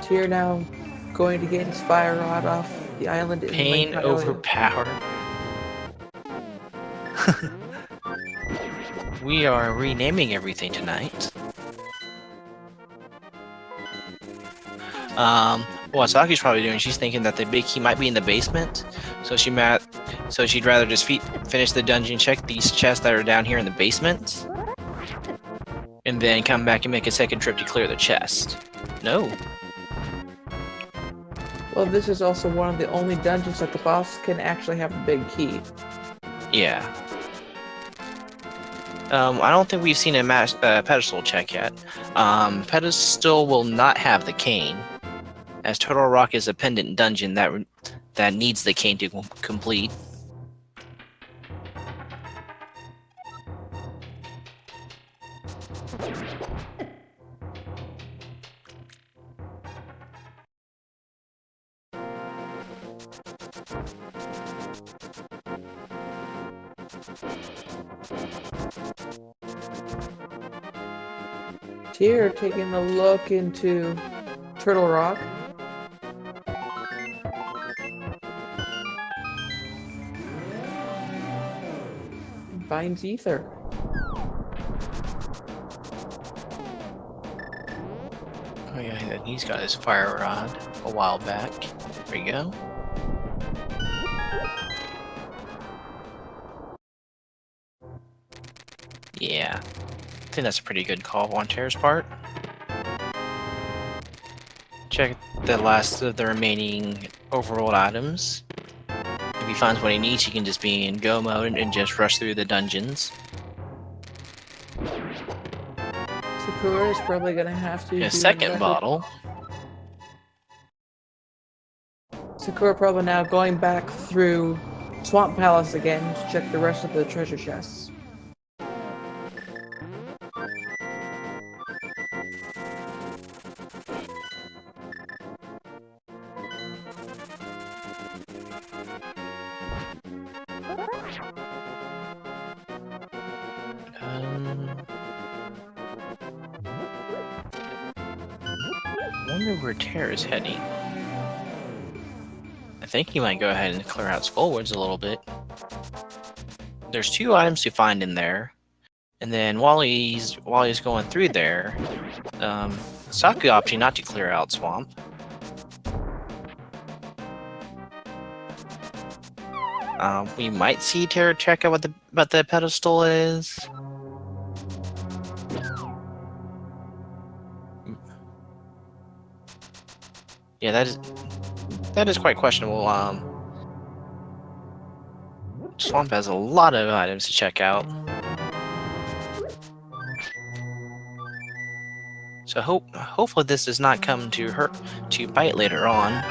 Tairr now going to get his fire rod off the island. Pain overpowered. We are renaming everything tonight. What Saki's probably doing, she's thinking that the big key might be in the basement, so she'd rather just finish the dungeon, check these chests that are down here in the basement, and then come back and make a second trip to clear the chest. No. Well, this is also one of the only dungeons that the boss can actually have the big key. Yeah. I don't think we've seen a pedestal check yet. Pedestal will not have the cane, as Turtle Rock is a pendant dungeon that needs the cane to complete. Tairr taking a look into Turtle Rock. Finds ether. Oh yeah, he's got his fire rod a while back. There we go. Yeah, I think that's a pretty good call on Tairr's part. Check the last of the remaining overworld items. If he finds what he needs, he can just be in go mode and just rush through the dungeons. Sakura is probably gonna have to. A second bottle. Sakura probably now going back through Swamp Palace again to check the rest of the treasure chests. I wonder where Tairr is heading. I think he might go ahead and clear out Skullwards a little bit. There's 2 items to find in there, and then while he's going through there, Saku opting not to clear out Swamp. We might see Tairr check out what the pedestal is. Yeah, that is quite questionable. Swamp has a lot of items to check out. So hopefully this does not come to bite later on.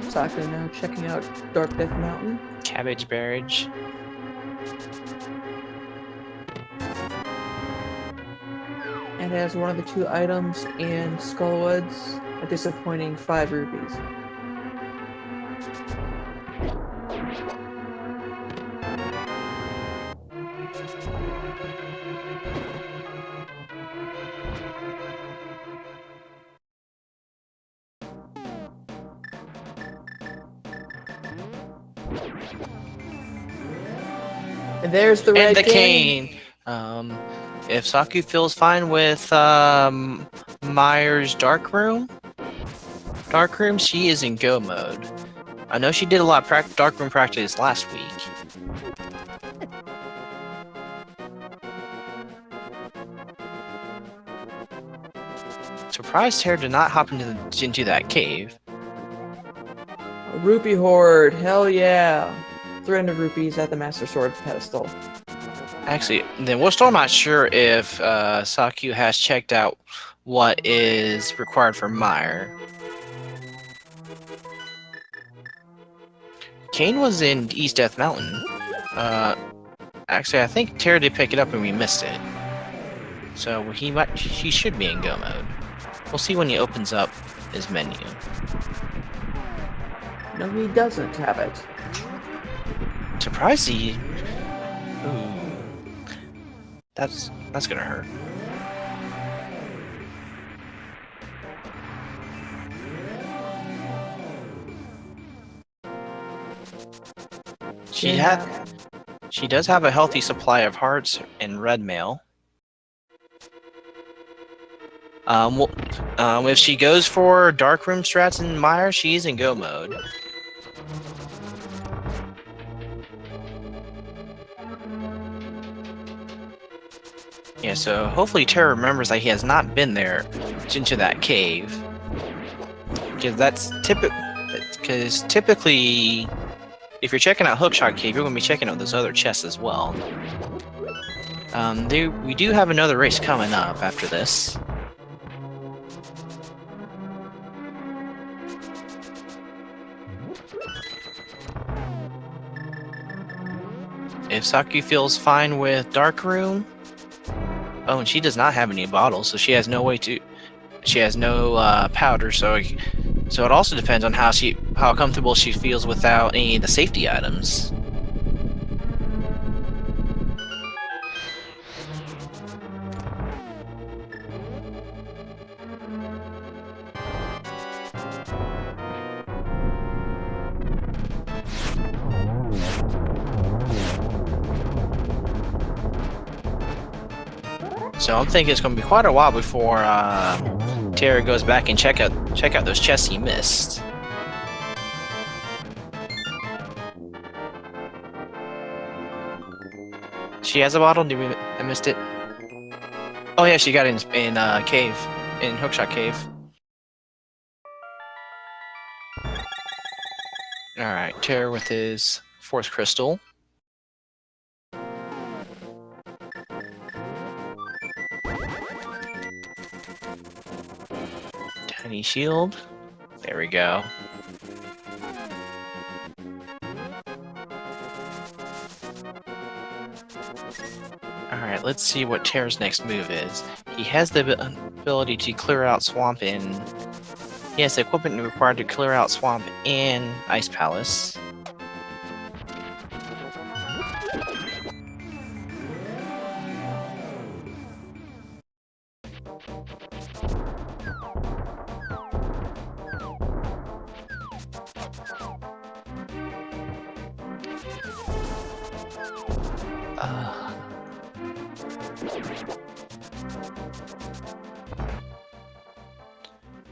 Saku now checking out Dark Death Mountain. Cabbage Barrage. And as one of the 2 items in Skullwoods, a disappointing 5 rupees. And there's the red cane. If Saku feels fine with Mire's dark room, she is in go mode. I know she did a lot of dark room practice last week. Surprised Tairr did not hop into that cave. A rupee hoard, hell yeah! 300 rupees at the Master Sword pedestal. Actually, then we're still not sure if Saku has checked out what is required for Mire. Kane was in East Death Mountain. Actually, I think Tairr did pick it up and we missed it. So he should be in go mode. We'll see when he opens up his menu. No, he doesn't have it. Surprised he... Ooh. That's gonna hurt. She does have a healthy supply of hearts and red mail. If she goes for darkroom strats in Mire, she's in go mode. Yeah, so hopefully Tairr remembers that he has not been there into that cave. Because typically, if you're checking out Hookshot Cave, you're going to be checking out those other chests as well. We do have another race coming up after this. If Saku feels fine with Dark Room, oh, and she does not have any bottles, so she has no way to. She has no powder, so it also depends on how comfortable she feels without any of the safety items. So I'm thinking it's going to be quite a while before Tairr goes back and check out those chests he missed. She has a bottle. I missed it. Oh yeah, she got it in cave, in Hookshot Cave. All right, Tairr with his fourth crystal. Tiny shield. There we go. Alright, let's see what Tairr's next move is. He has the ability to clear out swamp in... He has the equipment required to clear out swamp in Ice Palace.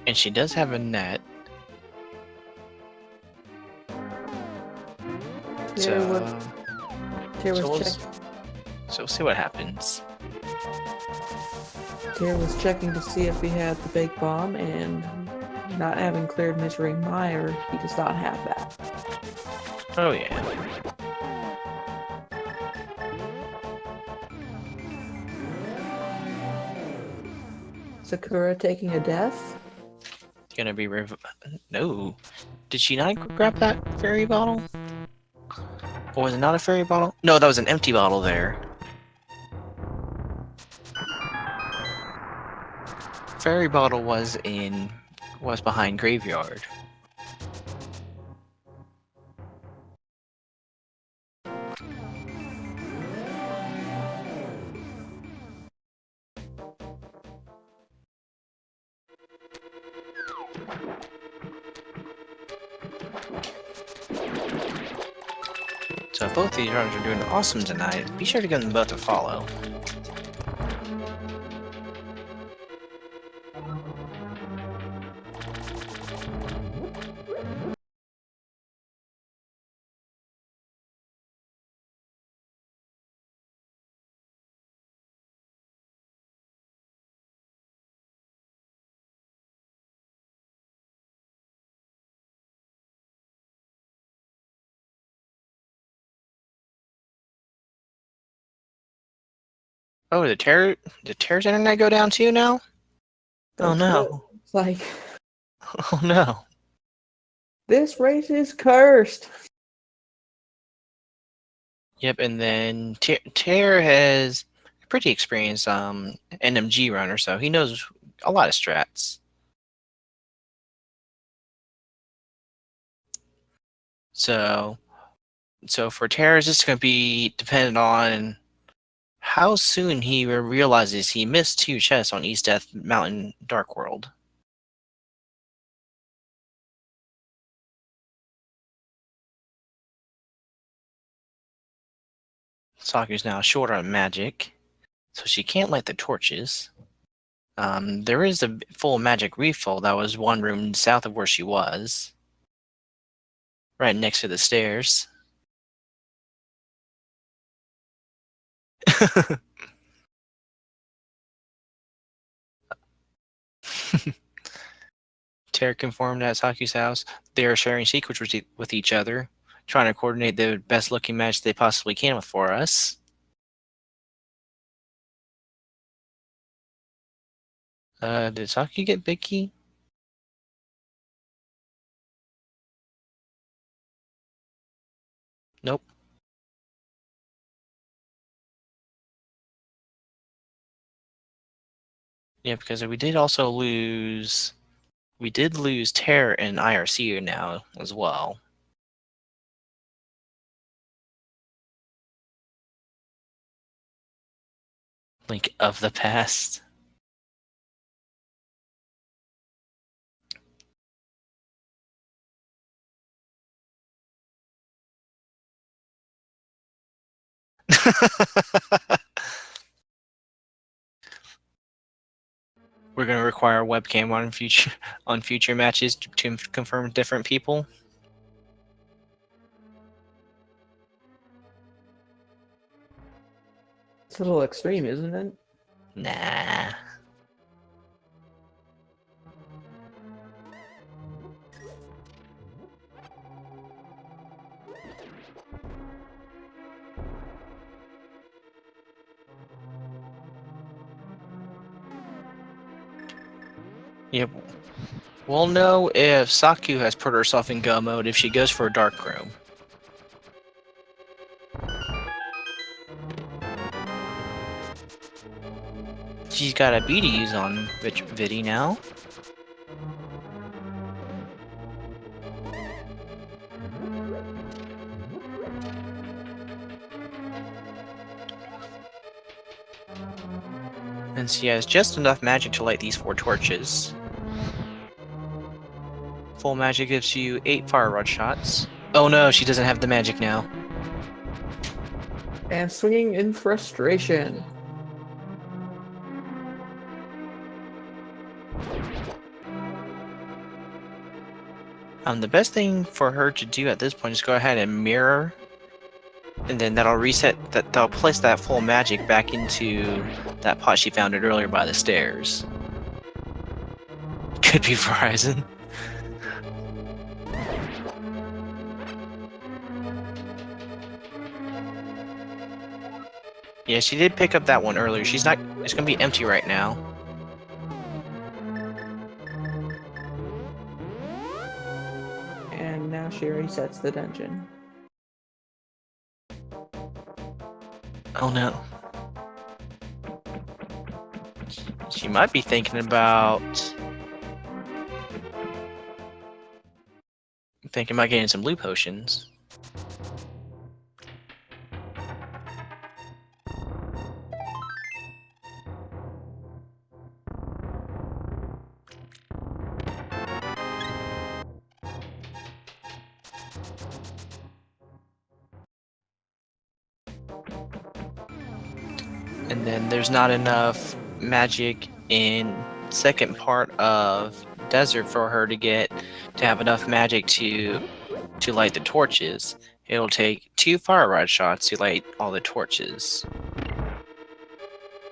And she does have a net. Tairr was So we'll see what happens. Tairr was checking to see if he had the big bomb, and not having cleared Misery Mire, he does not have that. Oh yeah. Sakura taking a death? Gonna be no. Did she not grab that fairy bottle? Or was it not a fairy bottle? No, that was an empty bottle there. Fairy bottle was behind graveyard. So both these runners are doing awesome tonight. Be sure to give them both a follow. Oh, did Tairr's internet go down too now? Oh That's what it no. looks like. Oh no. This race is cursed. Yep, and then Tairr has a pretty experienced NMG runner, so he knows a lot of strats. So for Tairr, it's just going to be dependent on how soon he realizes he missed 2 chests on East Death Mountain Dark World. Saku's now short on magic, so she can't light the torches. There is a full magic refill that was one room south of where she was. Right next to the stairs. Tairr confirmed at Saku's house. They are sharing secrets with each other, trying to coordinate the best looking match they possibly can for us. Did Saku get Big Key? Nope. Yeah, because we did also lose. We did lose Tairr and IRC now as well. Link of the past. We're gonna require a webcam on future matches to confirm different people. It's a little extreme, isn't it? Nah. Yep. We'll know if Saku has put herself in go mode if she goes for a dark room. She's got a B to use on Vidi now. And she has just enough magic to light these 4 torches. Full magic gives you 8 fire rod shots. Oh no, she doesn't have the magic now. And swinging in frustration. The best thing for her to do at this point is go ahead and mirror, and then that'll reset. That'll place that full magic back into that pot she found it earlier by the stairs. Could be Verizon. Yeah, she did pick up that one earlier. She's not. It's gonna be empty right now. And now she resets the dungeon. Oh no. She might be thinking about getting some blue potions. And then there's not enough magic in second part of desert for her to have enough magic to light the torches. It'll take 2 fire rod shots to light all the torches.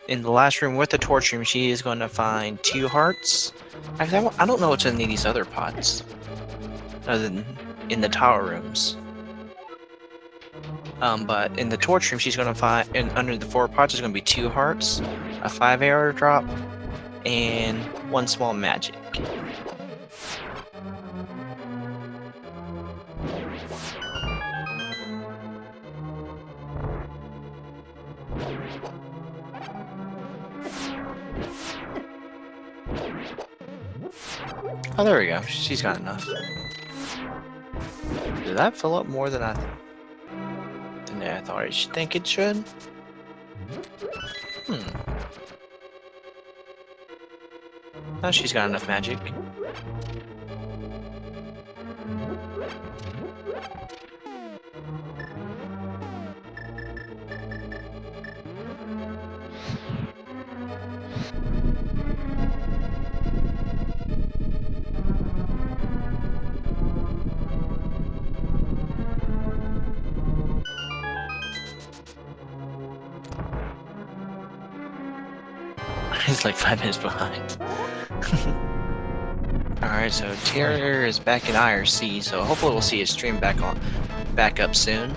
In the last room with the torch room, she is going to find 2 hearts. Actually, I don't know what's in these other pots, other than in the tower rooms. But in the torch room, she's going to find, and under the 4 pots, there's going to be 2 hearts, a 5 arrow drop, and 1 small magic. Oh, there we go. She's got enough. Did that fill up more than I thought it should think it should? Oh, she's got enough magic. He's like 5 minutes behind. Alright, so Tairr is back in IRC, so hopefully we'll see his stream back up soon.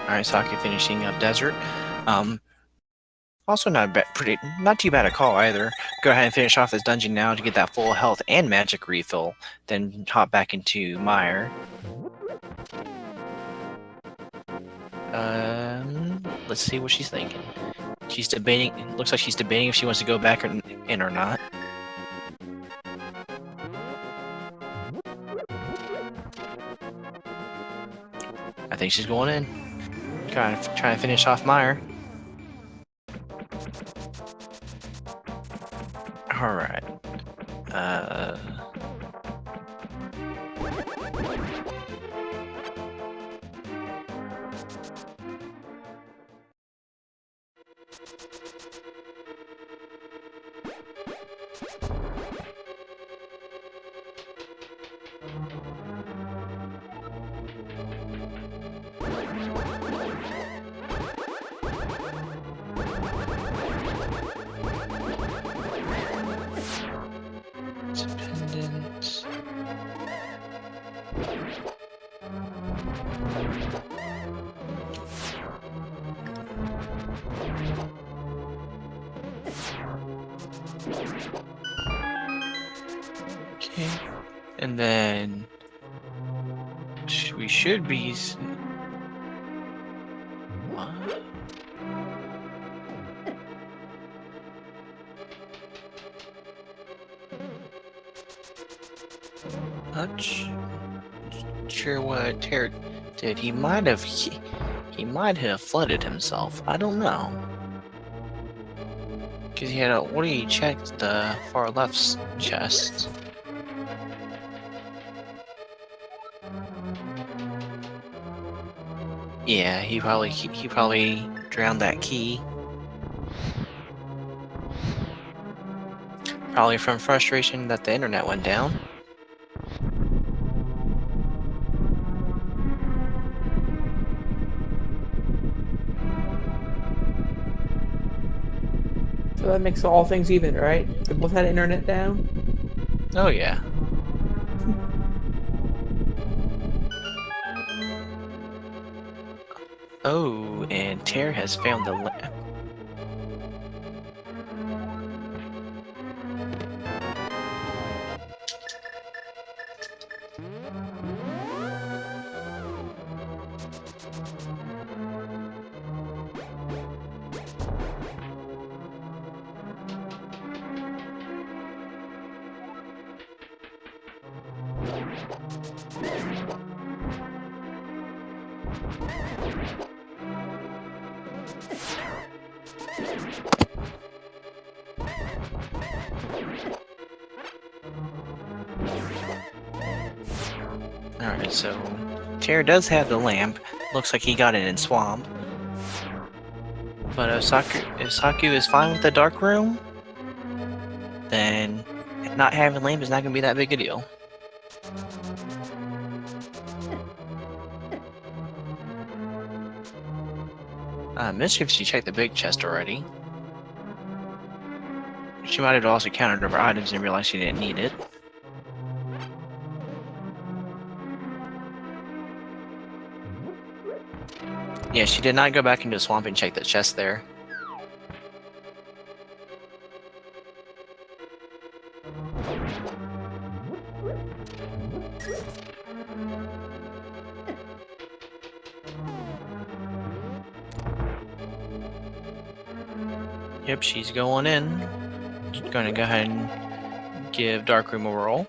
Alright, Saki finishing up Desert. Also not too bad a call either. Go ahead and finish off this dungeon now to get that full health and magic refill, then hop back into Mire. Let's see what she's thinking. She's debating. Looks like she's debating if she wants to go back in or not. I think she's going in. Trying to finish off Mire. Alright. Dependent. Okay, and then we should be. What? Not sure what Tairr did. He might have flooded himself. I don't know. Because he had a. What do you check the far left's chest? Yeah, he probably drowned that key. Probably from frustration that the internet went down. So that makes all things even, right? They both had internet down. Oh yeah. Oh, and Tairr has found the lamp. Alright, so Tairr does have the lamp. Looks like he got it in Swamp. But if Saku is fine with the dark room, then not having lamp is not going to be that big a deal. Mischief, she checked the big chest already. She might have also counted over items and realized she didn't need it. Yeah, she did not go back into the swamp and check the chest there. Yep, she's going in. She's gonna go ahead and give Darkroom a roll.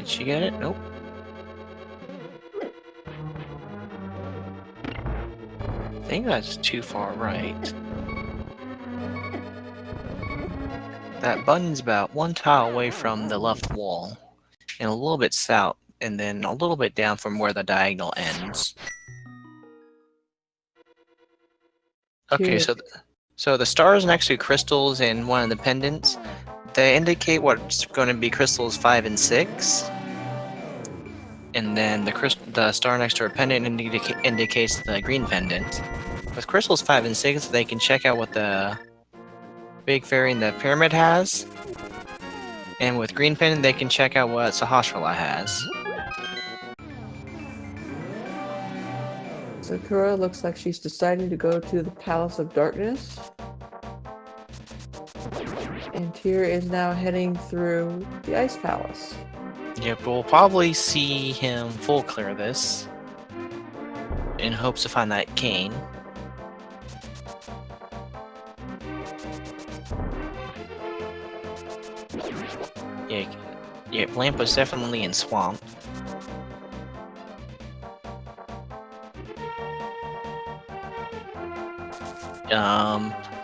Did she get it? Nope. I think that's too far right. That button's about one tile away from the left wall, and a little bit south, and then a little bit down from where the diagonal ends. Okay, Tear. so the stars next to crystals in one of the pendants, they indicate what's going to be crystals 5 and 6. And then the star next to her pendant indicates the green pendant. With crystals 5 and 6, they can check out what the big fairy in the pyramid has. And with green pendant, they can check out what Sahasrara has. Sakura looks like she's deciding to go to the Palace of Darkness. And Tairr is now heading through the Ice Palace. Yep, we'll probably see him full clear this in hopes to find that cane. Yeah, Lamp was definitely in Swamp.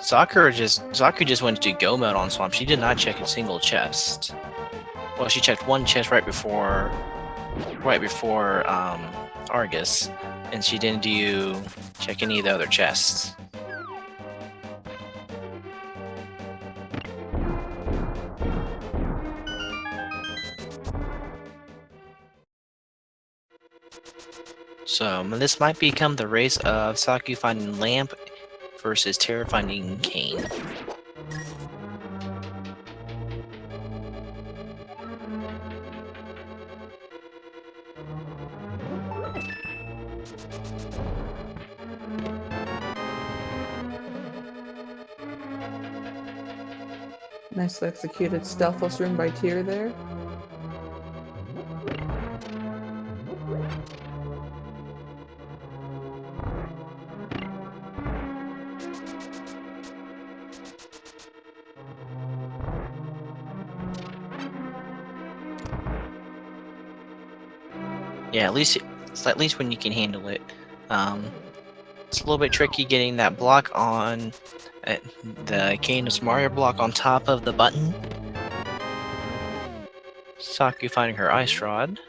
Sakura just went to go mode on Swamp. She did not check a single chest. Well, she checked one chest right before Argus, and she didn't check any of the other chests. So this might become the race of Saku finding Lamp versus Tairr finding Cane. Nicely executed stealthless rune by Tairr there. Yeah, at least when you can handle it. It's a little bit tricky getting that block on the Canis Mario block on top of the button. Saku finding her ice rod.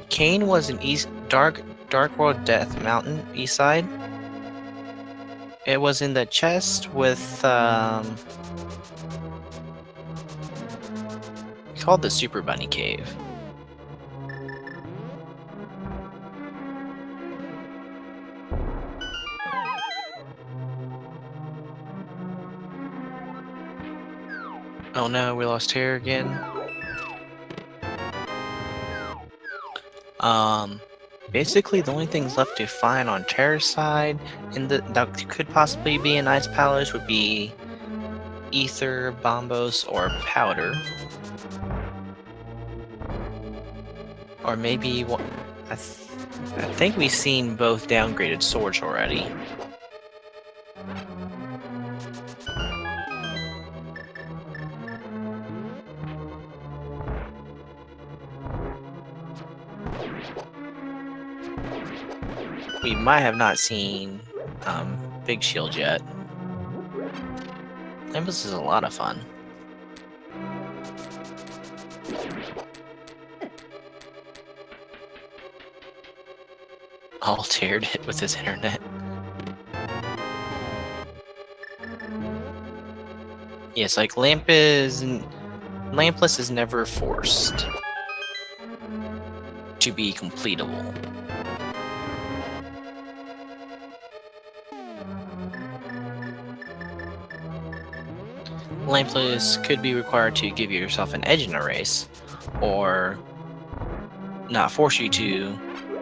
Kane was in Dark World Death Mountain, east side. It was in the chest with called the Super Bunny Cave. Oh no, we lost Tairr again. Basically the only things left to find on Tairr's side that could possibly be an Ice Palace would be Ether, Bombos, or Powder. Or maybe I think we've seen both downgraded swords already. We might have not seen Big Shield yet. This is a lot of fun. All teared it with his internet. Yes, like Lampless is never forced to be completable. Lampless could be required to give yourself an edge in a race, or not force you to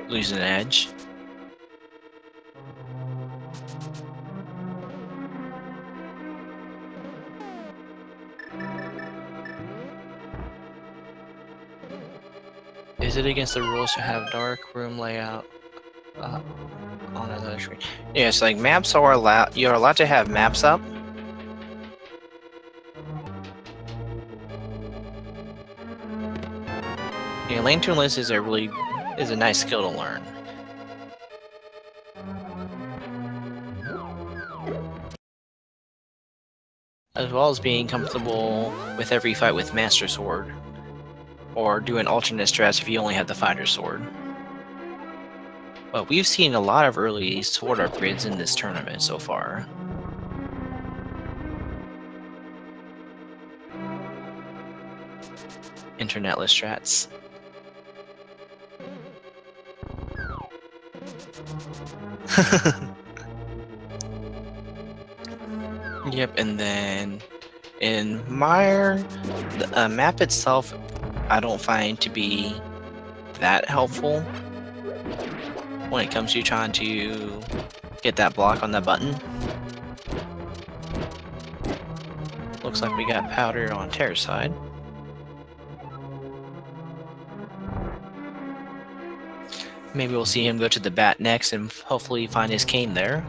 lose an edge. Is it against the rules to have dark room layout on another screen? Yes, like maps are allowed. You're allowed to have maps up. Yeah, lanternless is a nice skill to learn. As well as being comfortable with every fight with Master Sword. Or do an alternate strat if you only have the Fighter Sword. But we've seen a lot of early sword upgrades in this tournament so far. Internetless strats. Yep, and then in Mire, the map itself I don't find to be that helpful when it comes to trying to get that block on the button. Looks like we got powder on Tairr's side. Maybe we'll see him go to the bat next and hopefully find his cane there.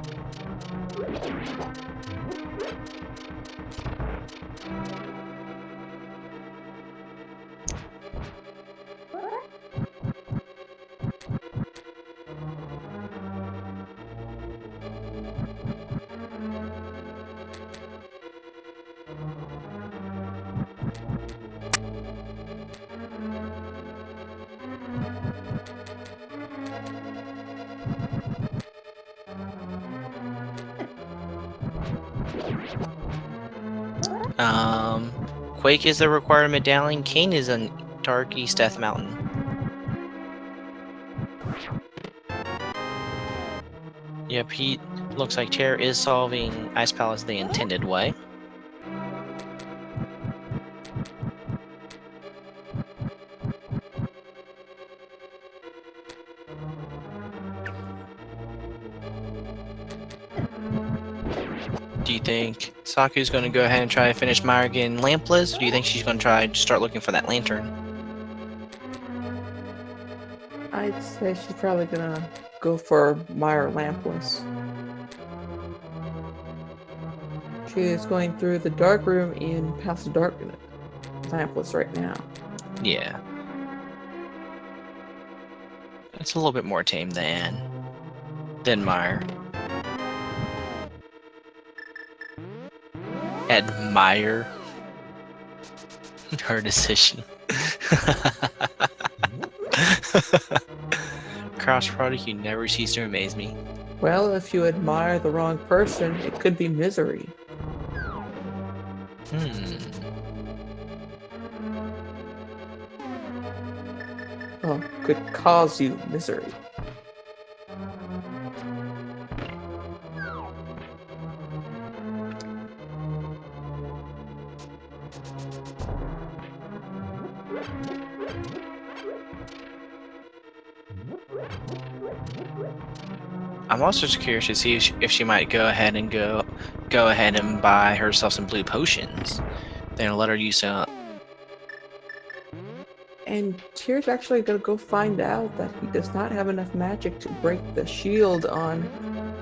Quake is the required medallion. Cane is a Dark East Death Mountain. Yep, he looks like Tairr is solving Ice Palace the intended way. Do you think Saku's going to go ahead and try to finish Mire again lampless, or do you think she's going to try to start looking for that lantern? I'd say she's probably gonna go for Mire lampless. She is going through the dark room in Past the Dark lampless right now. Yeah. It's a little bit more tame than Mire. Admire her decision. Cross product, you never cease to amaze me. Well, if you admire the wrong person, it could be misery. Oh, could cause you misery. I'm also just curious to see if she might go ahead and buy herself some blue potions. Then let her use some. And Tairr's actually gonna go find out that he does not have enough magic to break the shield on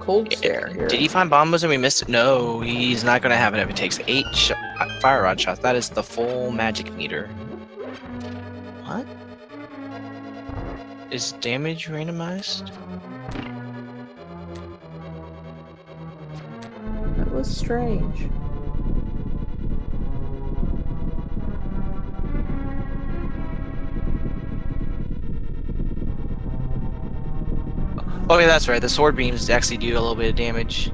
Cold Stare here. Did he find bombs and we missed it? No, he's not gonna have it if it takes 8 fire rod shots. That is the full magic meter. What? Is damage randomized? That was strange. Oh yeah, that's right. The sword beams actually do a little bit of damage.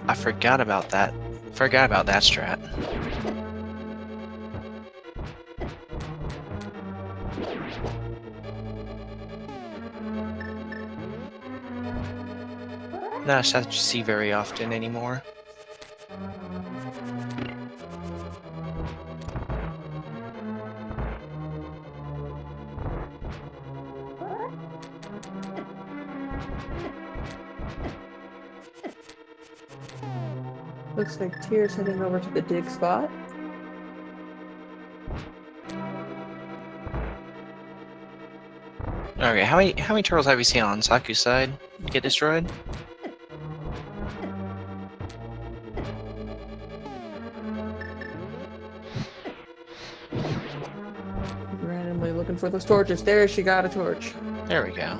I forgot about that. Forgot about that strat. Not a strat you see very often anymore. Looks like Tairr's heading over to the dig spot. Okay, how many turtles have you seen on Saku's side get destroyed? looking for those torches. There, she got a torch. There we go.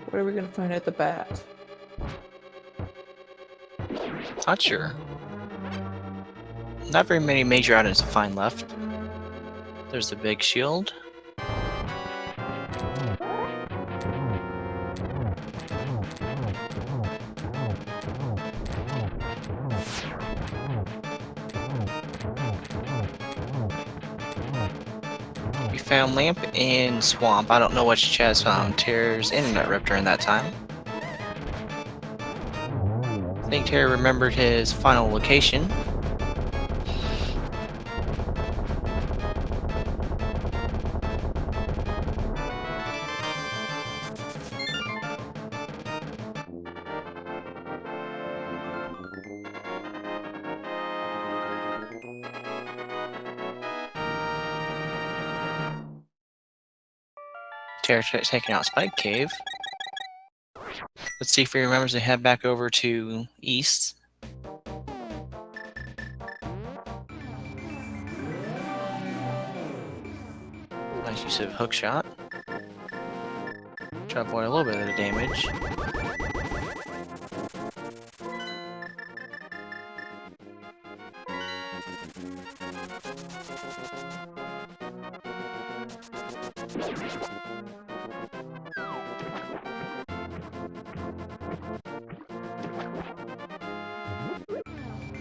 What are we gonna find at the bat? Not sure. Not very many major items to find left. There's the big shield. We found lamp in swamp. I don't know which chest. Tairr's internet ripped during that time. I think Tairr remembered his final location. Tairr taking out Spike Cave. Let's see if he remembers to head back over to East. Nice use of hook shot. Try to avoid a little bit of the damage.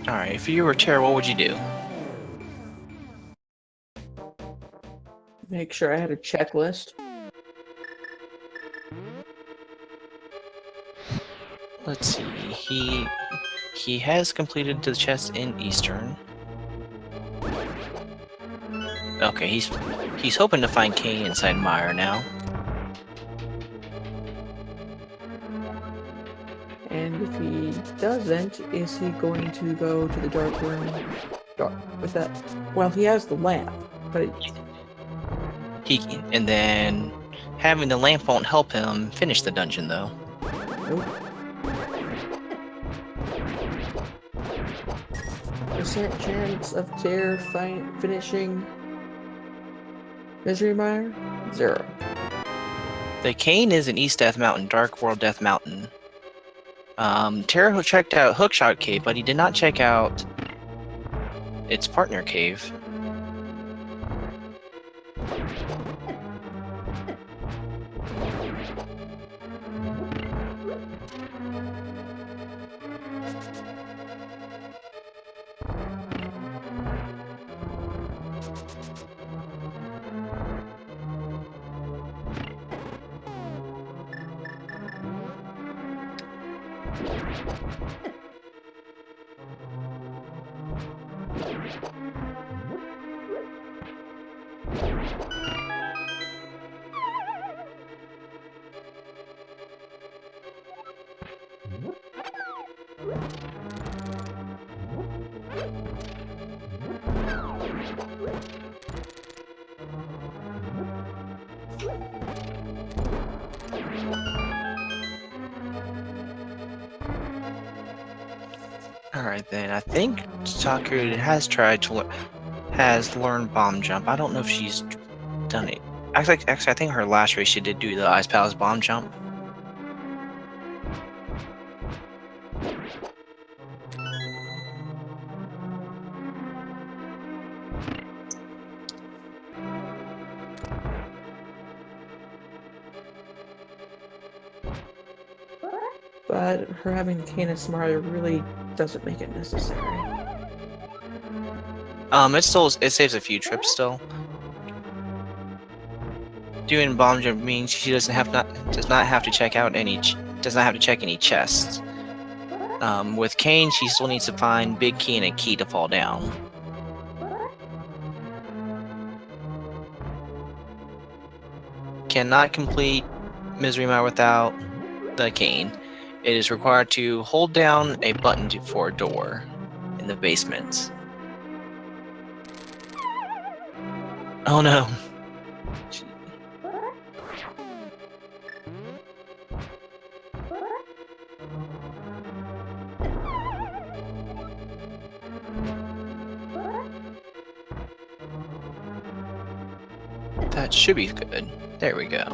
Alright, if you were Tairr, what would you do? Make sure I had a checklist. Let's see. He has completed the chest in Eastern. Okay, he's hoping to find Cain inside Mire now. And if he doesn't, is he going to go to the dark room? With that? Well, he has the lamp, but And then having the lamp won't help him finish the dungeon, though. nope. Percent chance of Tairr finishing Misery Mire? 0. The Cain is in East Death Mountain, Dark World Death Mountain. Tairr checked out Hookshot Cave, but he did not check out its partner cave. Alright then, I think Sakura has learned bomb jump. I don't know if she's done it. Actually, I think her last race she did do the Ice Palace bomb jump. But her having Canis Mire really doesn't make it necessary. It saves a few trips still. Doing bomb jump means she does not have to check any chests. With Cain, she still needs to find big key and a key to fall down. Cannot complete Misery Mire without the cane, it is required to hold down a button for a door in the basement. Oh no. That should be good. There we go.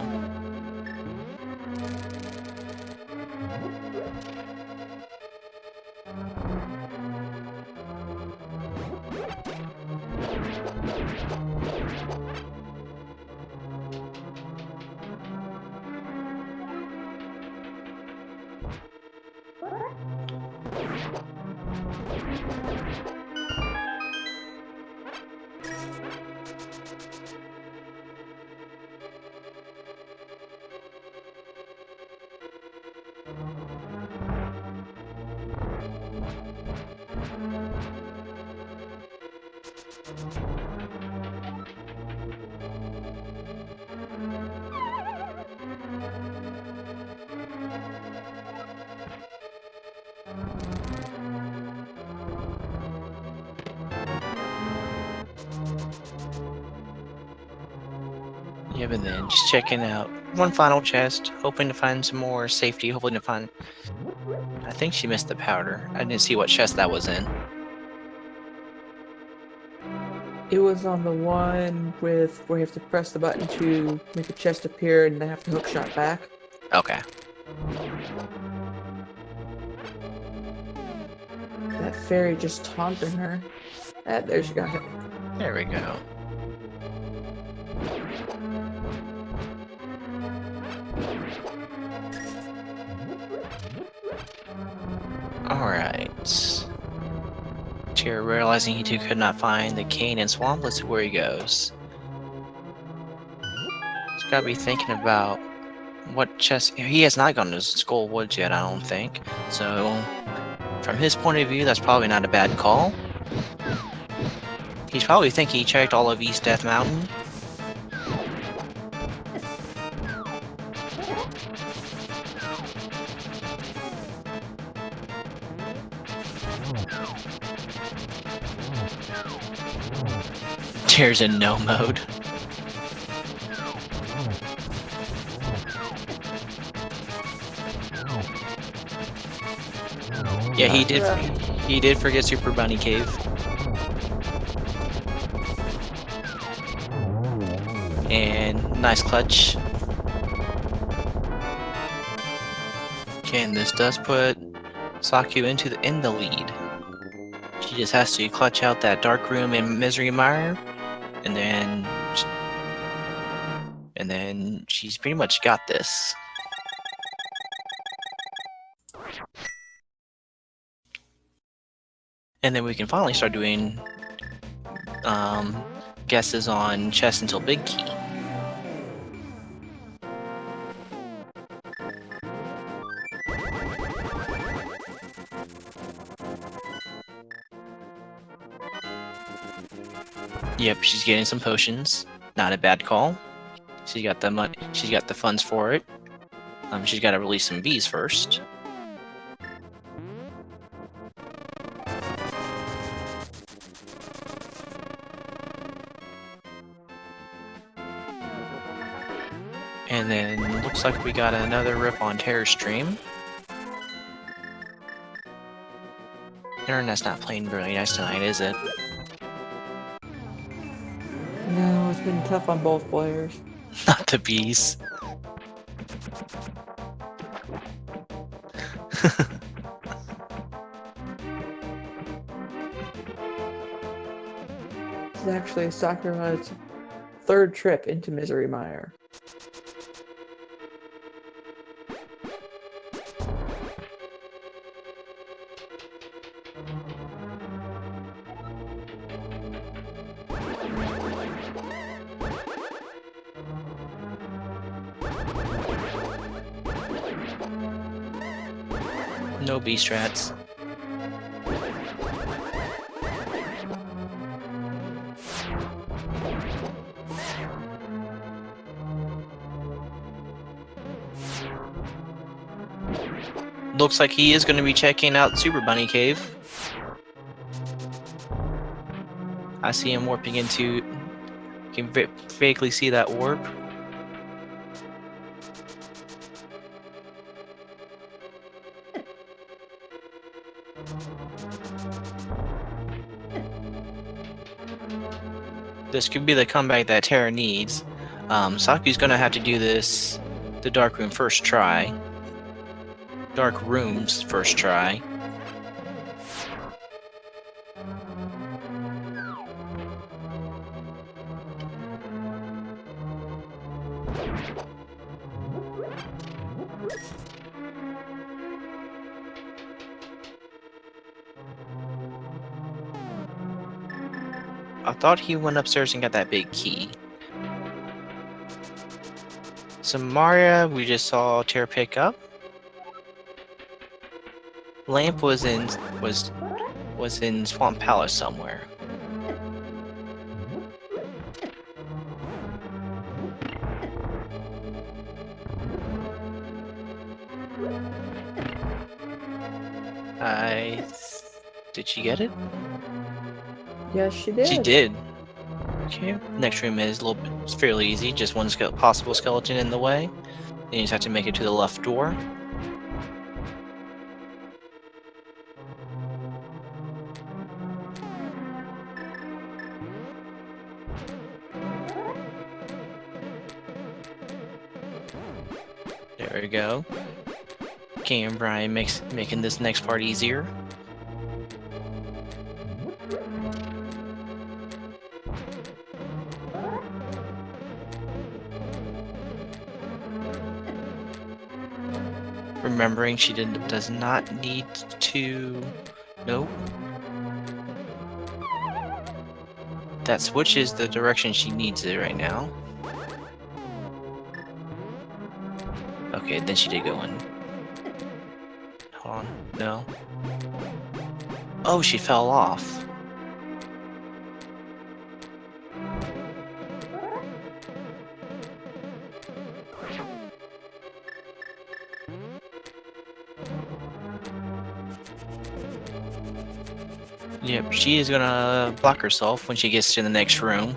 Yeah, but then just checking out one final chest, hoping to find some more safety, hoping to find... I think she missed the powder. I didn't see what chest that was in. It was on the one with where you have to press the button to make a chest appear and then have to hook shot back. Okay. That fairy just taunting her. There she got it. There we go. Alright. Tairr, realizing he too could not find the cane and swamp, let's see where he goes. He's gotta be thinking about what chest... He has not gone to Skull Woods yet, I don't think. So, from his point of view, that's probably not a bad call. He's probably thinking he checked all of East Death Mountain. Tairr's in no mode. Yeah, he did forget Super Bunny Cave. And nice clutch. Okay, and this does put Saku in the lead. She just has to clutch out that dark room in Misery Mire, and then she's pretty much got this. And then we can finally start doing guesses on chest until big key. Yep, she's getting some potions. Not a bad call. She's got the money. She's got the funds for it. She's got to release some bees first. And then looks like we got another rip on Tairr's stream. Internet's not playing really nice tonight, is it? No, it's been tough on both players. Not the bees. This is actually Sakura's third trip into Misery Mire. No bee strats. looks like he is going to be checking out Super Bunny Cave. I see him warping into... You can vaguely see that warp. This could be the comeback that Tairr needs. Saku's gonna have to do this the dark room first try. Dark rooms first try. I thought he went upstairs and got that big key. So Maria, we just saw Tairr pick up. Lamp was in Swamp Palace somewhere. Did she get it? Yes, she did. She did. Okay. Next room is a little bit, it's fairly easy. Just one possible skeleton in the way. Then you just have to make it to the left door. There we go. King and Brian making this next part easier. Remembering she does not need to... Nope. That switches the direction she needs it right now. Okay, then she did go in. Hold on. No. Oh, she fell off. Yep, she is gonna block herself when she gets to the next room.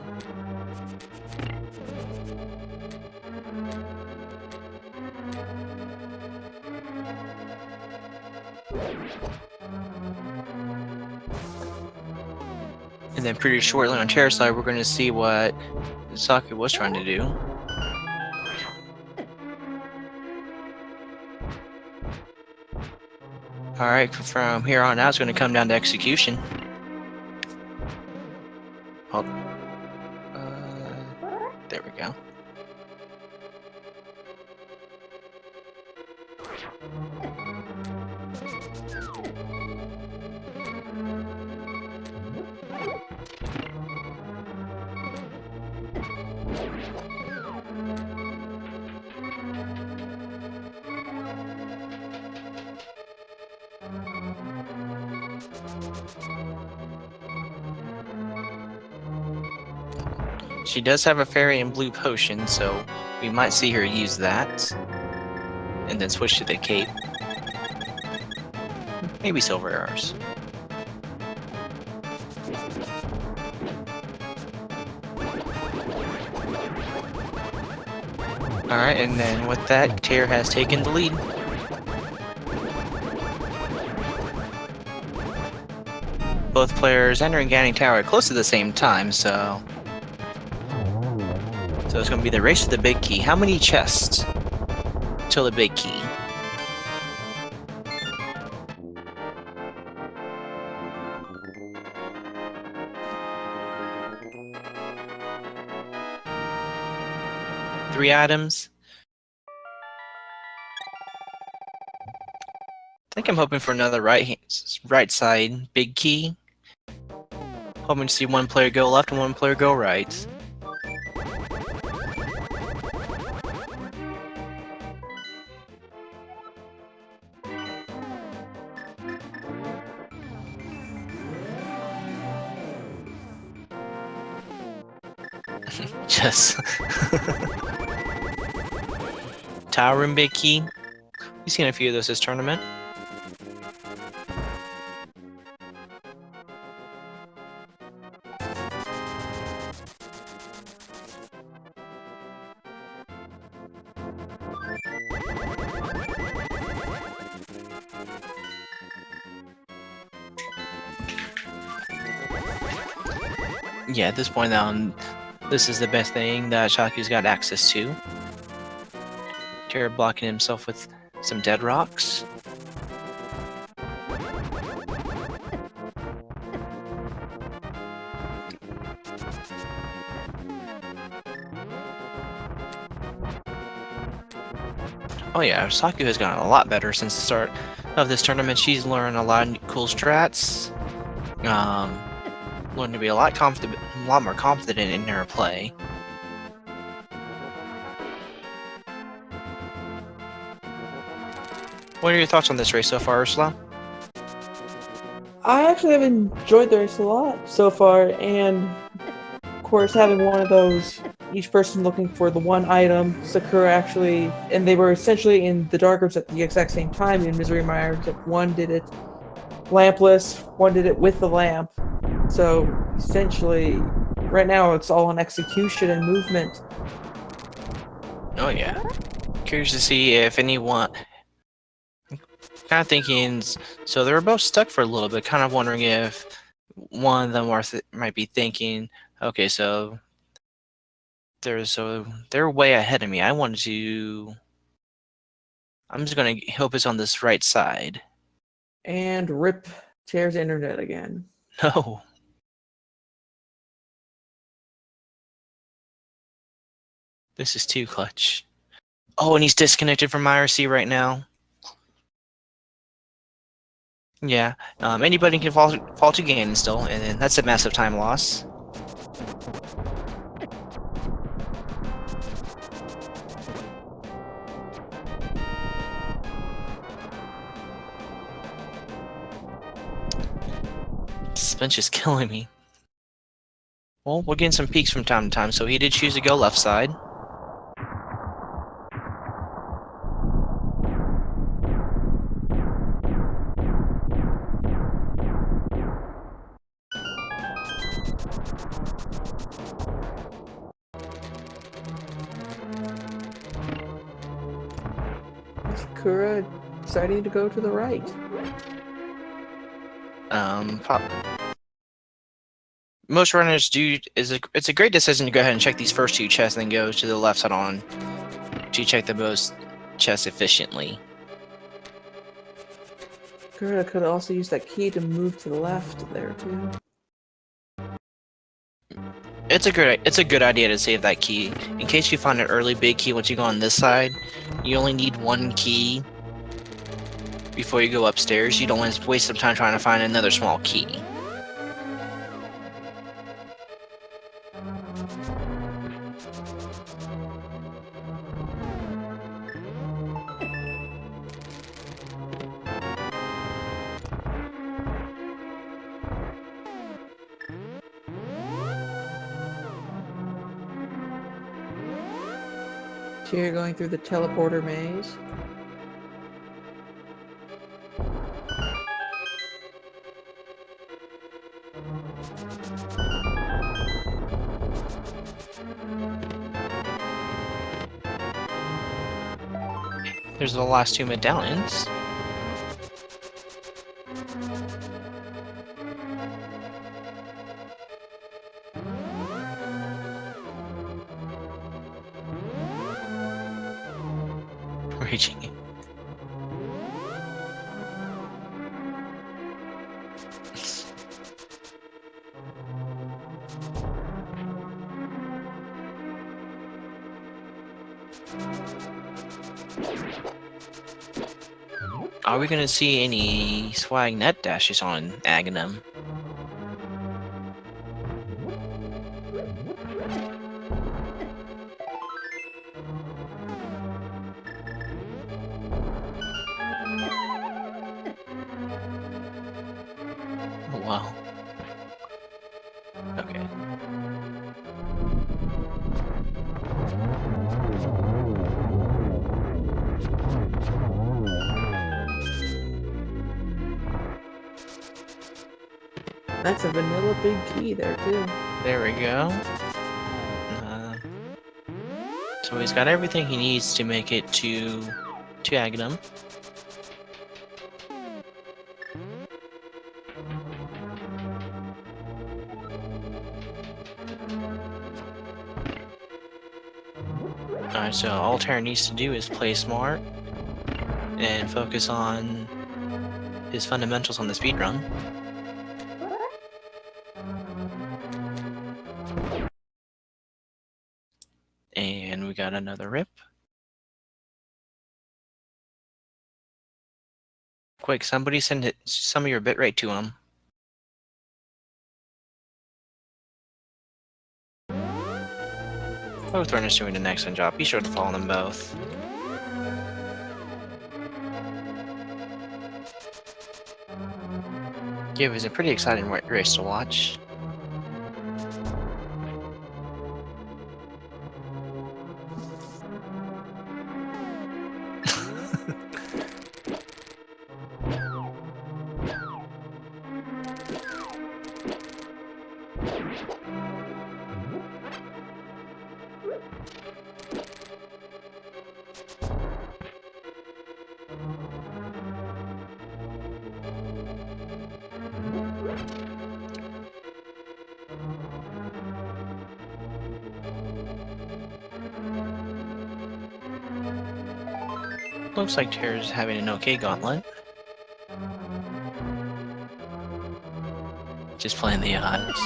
And then pretty shortly on Tairr's side, we're going to see what Saku was trying to do. Alright, from here on out, it's going to come down to execution. Hold. There we go. She does have a fairy and blue potion, so we might see her use that. And then switch to the cape. Maybe silver arrows. Alright, and then with that, Tairr has taken the lead. Both players entering Ganon Tower close to the same time, so it's going to be the race to the big key. How many chests till the big key? Three items. I think I'm hoping for another right side big key. Hoping to see one player go left and one player go right. Just Tower and big key. We've seen a few of those this tournament. Yeah, at this point now, this is the best thing that Shaku's got access to. Tairr blocking himself with some dead rocks. Oh yeah, Saku has gotten a lot better since the start of this tournament. She's learned a lot of cool strats. Learned to be a lot more confident in her play. What are your thoughts on this race so far, Ursula? I actually have enjoyed the race a lot so far, and of course having one of those, each person looking for the one item. Sakura actually, and they were essentially in the dark rooms at the exact same time in Misery Mire, except one did it lampless, one did it with the lamp. So essentially, right now it's all on execution and movement. Oh yeah. Curious to see if anyone... Kind of thinking... So they were both stuck for a little bit, kind of wondering if one of them might be thinking, okay, so they're way ahead of me. I'm just gonna hope it's on this right side. And rip Tairr's internet again. No. This is too clutch. Oh, and he's disconnected from IRC right now. Yeah. Anybody can fall to Ganon still, and then that's a massive time loss. This bench is killing me. Well, we're getting some peaks from time to time, so he did choose to go left side. Sakura deciding to go to the right. Most runners do it's a great decision to go ahead and check these first two chests and then go to the left side on to check the most chests efficiently. Sakura could also use that key to move to the left there too. It's a good idea to save that key in case you find an early big key. Once you go on this side, you only need one key before you go upstairs. You don't want to waste some time trying to find another small key. Tairr going through the teleporter maze. There's the last two medallions. Raging. Are we gonna see any swag net dashes on Agahnim? Oh wow. Okay. That's a vanilla big key there too. There we go. So he's got everything he needs to make it to Agahnim. So all Tairr needs to do is play smart and focus on his fundamentals on the speedrun. And we got another rip. Quick, somebody send it some of your bitrate to him. Both runners doing an excellent job. Be sure to follow them both. Yeah, it was a pretty exciting race to watch. Looks like Tairr's having an okay gauntlet. Just playing the odds.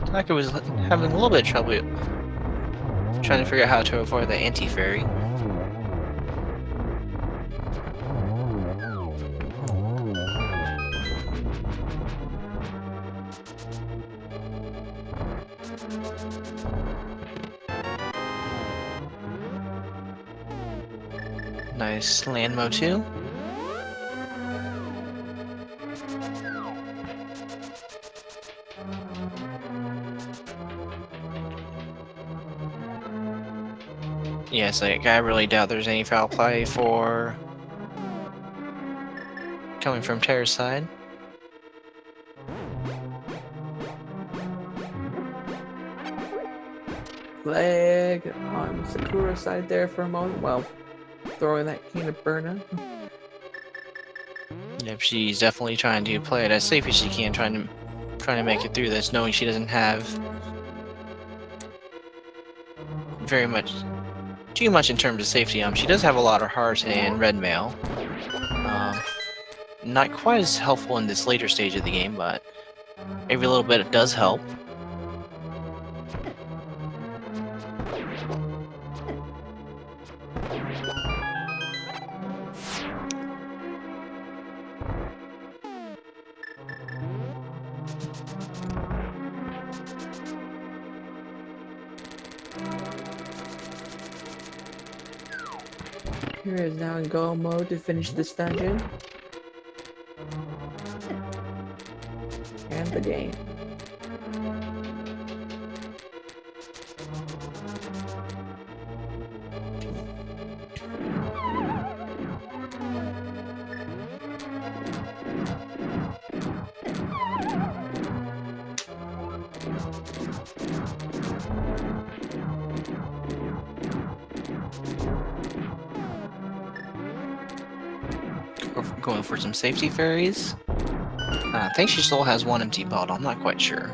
Taka was having a little bit of trouble trying to figure out how to avoid the anti-fairy. Nice Landmo too. Yes, like, I really doubt there's any foul play for coming from Tairr's side. Flag on Sakura's side there for a moment while throwing that can of burner. Yep, she's definitely trying to play it as safe as she can, trying to make it through this, knowing she doesn't have too much in terms of safety. She does have a lot of heart and red mail. Not quite as helpful in this later stage of the game, but every little bit it does help. Hera is now in go mode to finish this dungeon. And the game. Going for some safety fairies. I think she still has one empty bottle, I'm not quite sure.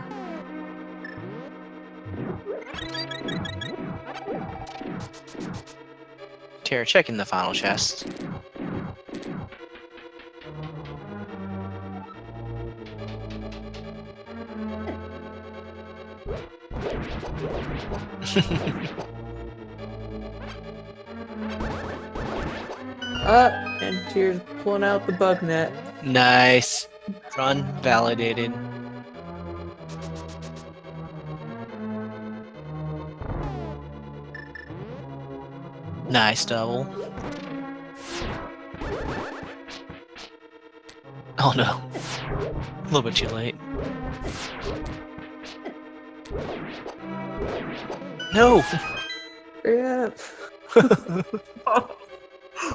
Tairr checking the final chest. And Tairr's pulling out the bug net. Nice. Run validated. Nice double. Oh no. A little bit too late. No! Yeah.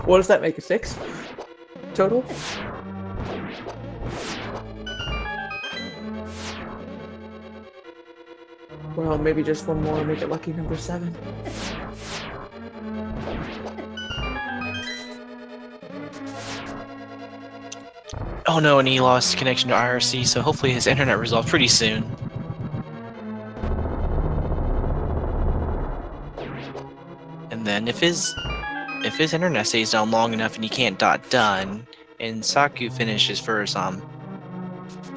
What does that make? A 6 total? Well, maybe just one more, make it lucky number 7. Oh no, and he lost connection to IRC, so hopefully his internet resolved pretty soon. And then if his internet stays down long enough and he can't done, and Saku finishes first,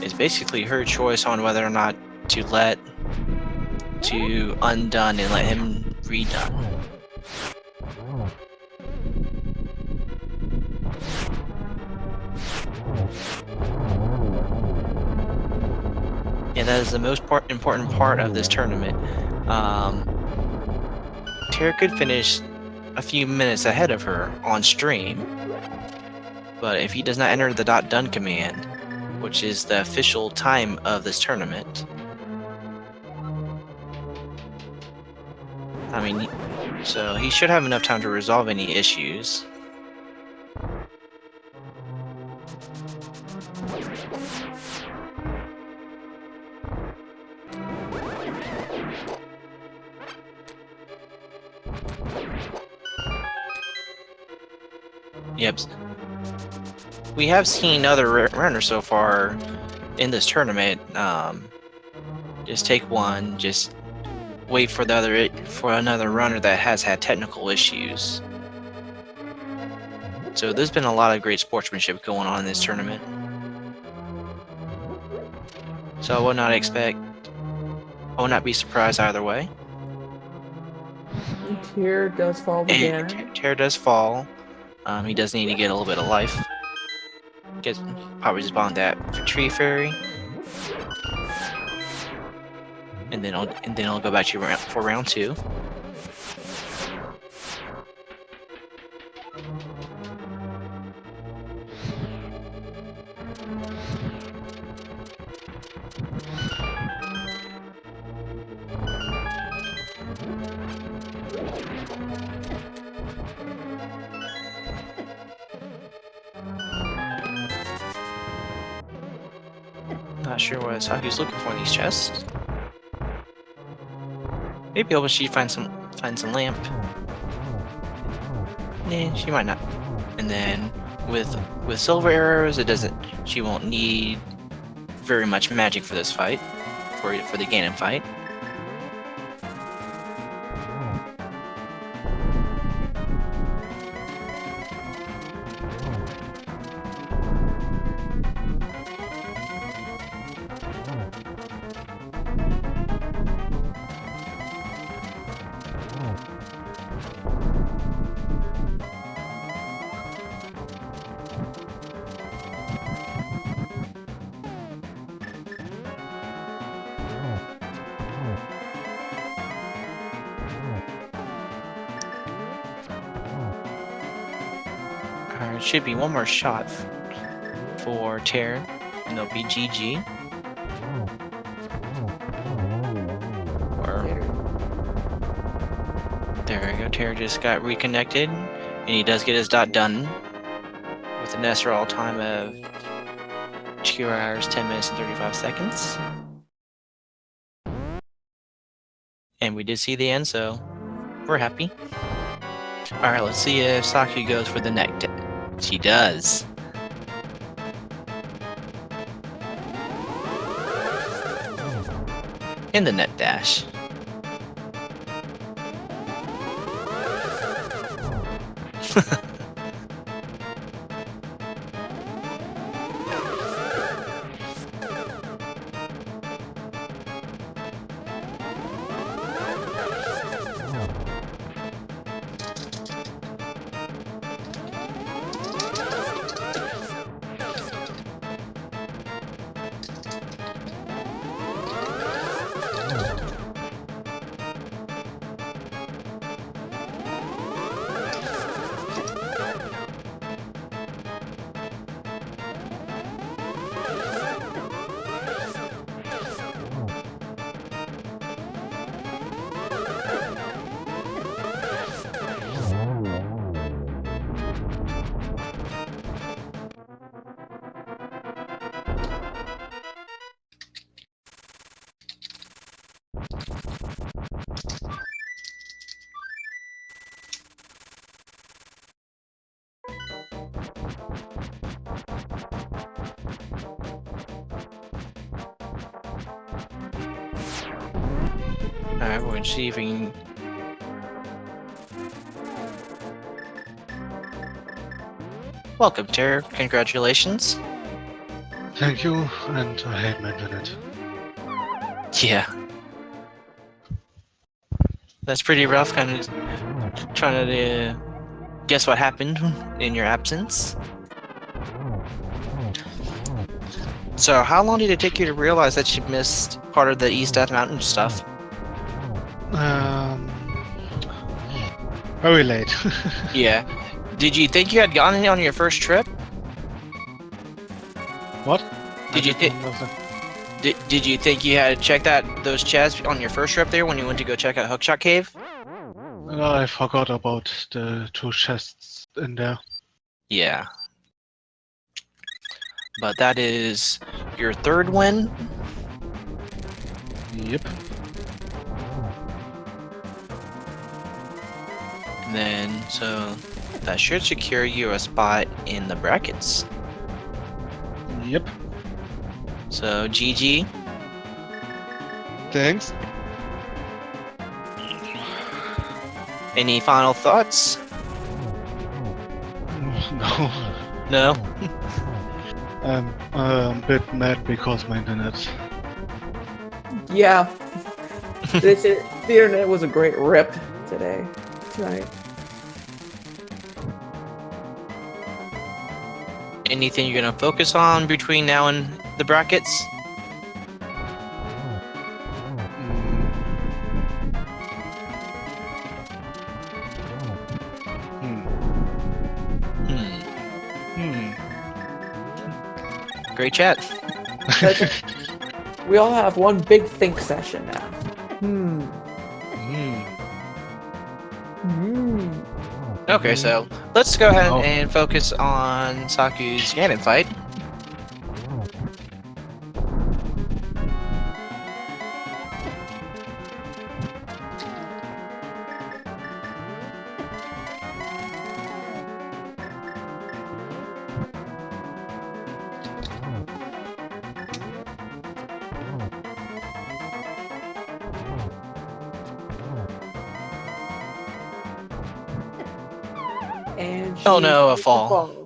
it's basically her choice on whether or not to undone and let him redone. Yeah, that is the most important part of this tournament. Tairr could finish a few minutes ahead of her on stream, but if he does not enter the .done command, which is the official time of this tournament, I mean, so he should have enough time to resolve any issues. Yep. We have seen other runners so far in this tournament. Just take one, just wait for another runner that has had technical issues. So there's been a lot of great sportsmanship going on in this tournament. So I would not be surprised either way. And Tairr does fall again. Tairr does fall. He does need to get a little bit of life. Probably just bond that for Tree Fairy. And then I'll go back to you for round 2. Not sure what Saku's looking for in these chests. Maybe able she find some lamp. Nah, she might not. And then with silver arrows, she won't need very much magic for this fight, for the Ganon fight. It should be one more shot for Tairr, and it'll be GG. There we go. Tairr just got reconnected, and he does get his done with an SRL time of 2 hours, 10 minutes, and 35 seconds. And we did see the end, so we're happy. Alright, let's see if Saku goes for the neck. She does. In the net dash. Alright, we're gonna see if we can. Welcome, Tairr. Congratulations. Thank you, and I hate my internet. Yeah. That's pretty rough, kind of trying to guess what happened in your absence. So, how long did it take you to realize that you missed part of the East Death Mountain stuff? Very late. Yeah. Did you think you had gotten it on your first trip? What? Did you think? Did you think you had checked those chests on your first trip there when you went to go check out Hookshot Cave? I forgot about the 2 chests in there. Yeah. But that is your third win. Yep. And then, so that should secure you a spot in the brackets. Yep. So, GG. Thanks. Any final thoughts? No. No? I'm a bit mad because my internet. Yeah. The internet was a great rip tonight. Anything you're gonna focus on between now and the brackets? Great chat. We all have one big think session now. Okay, so let's go ahead and focus on Saku's Ganon fight. And Oh no, a she fall.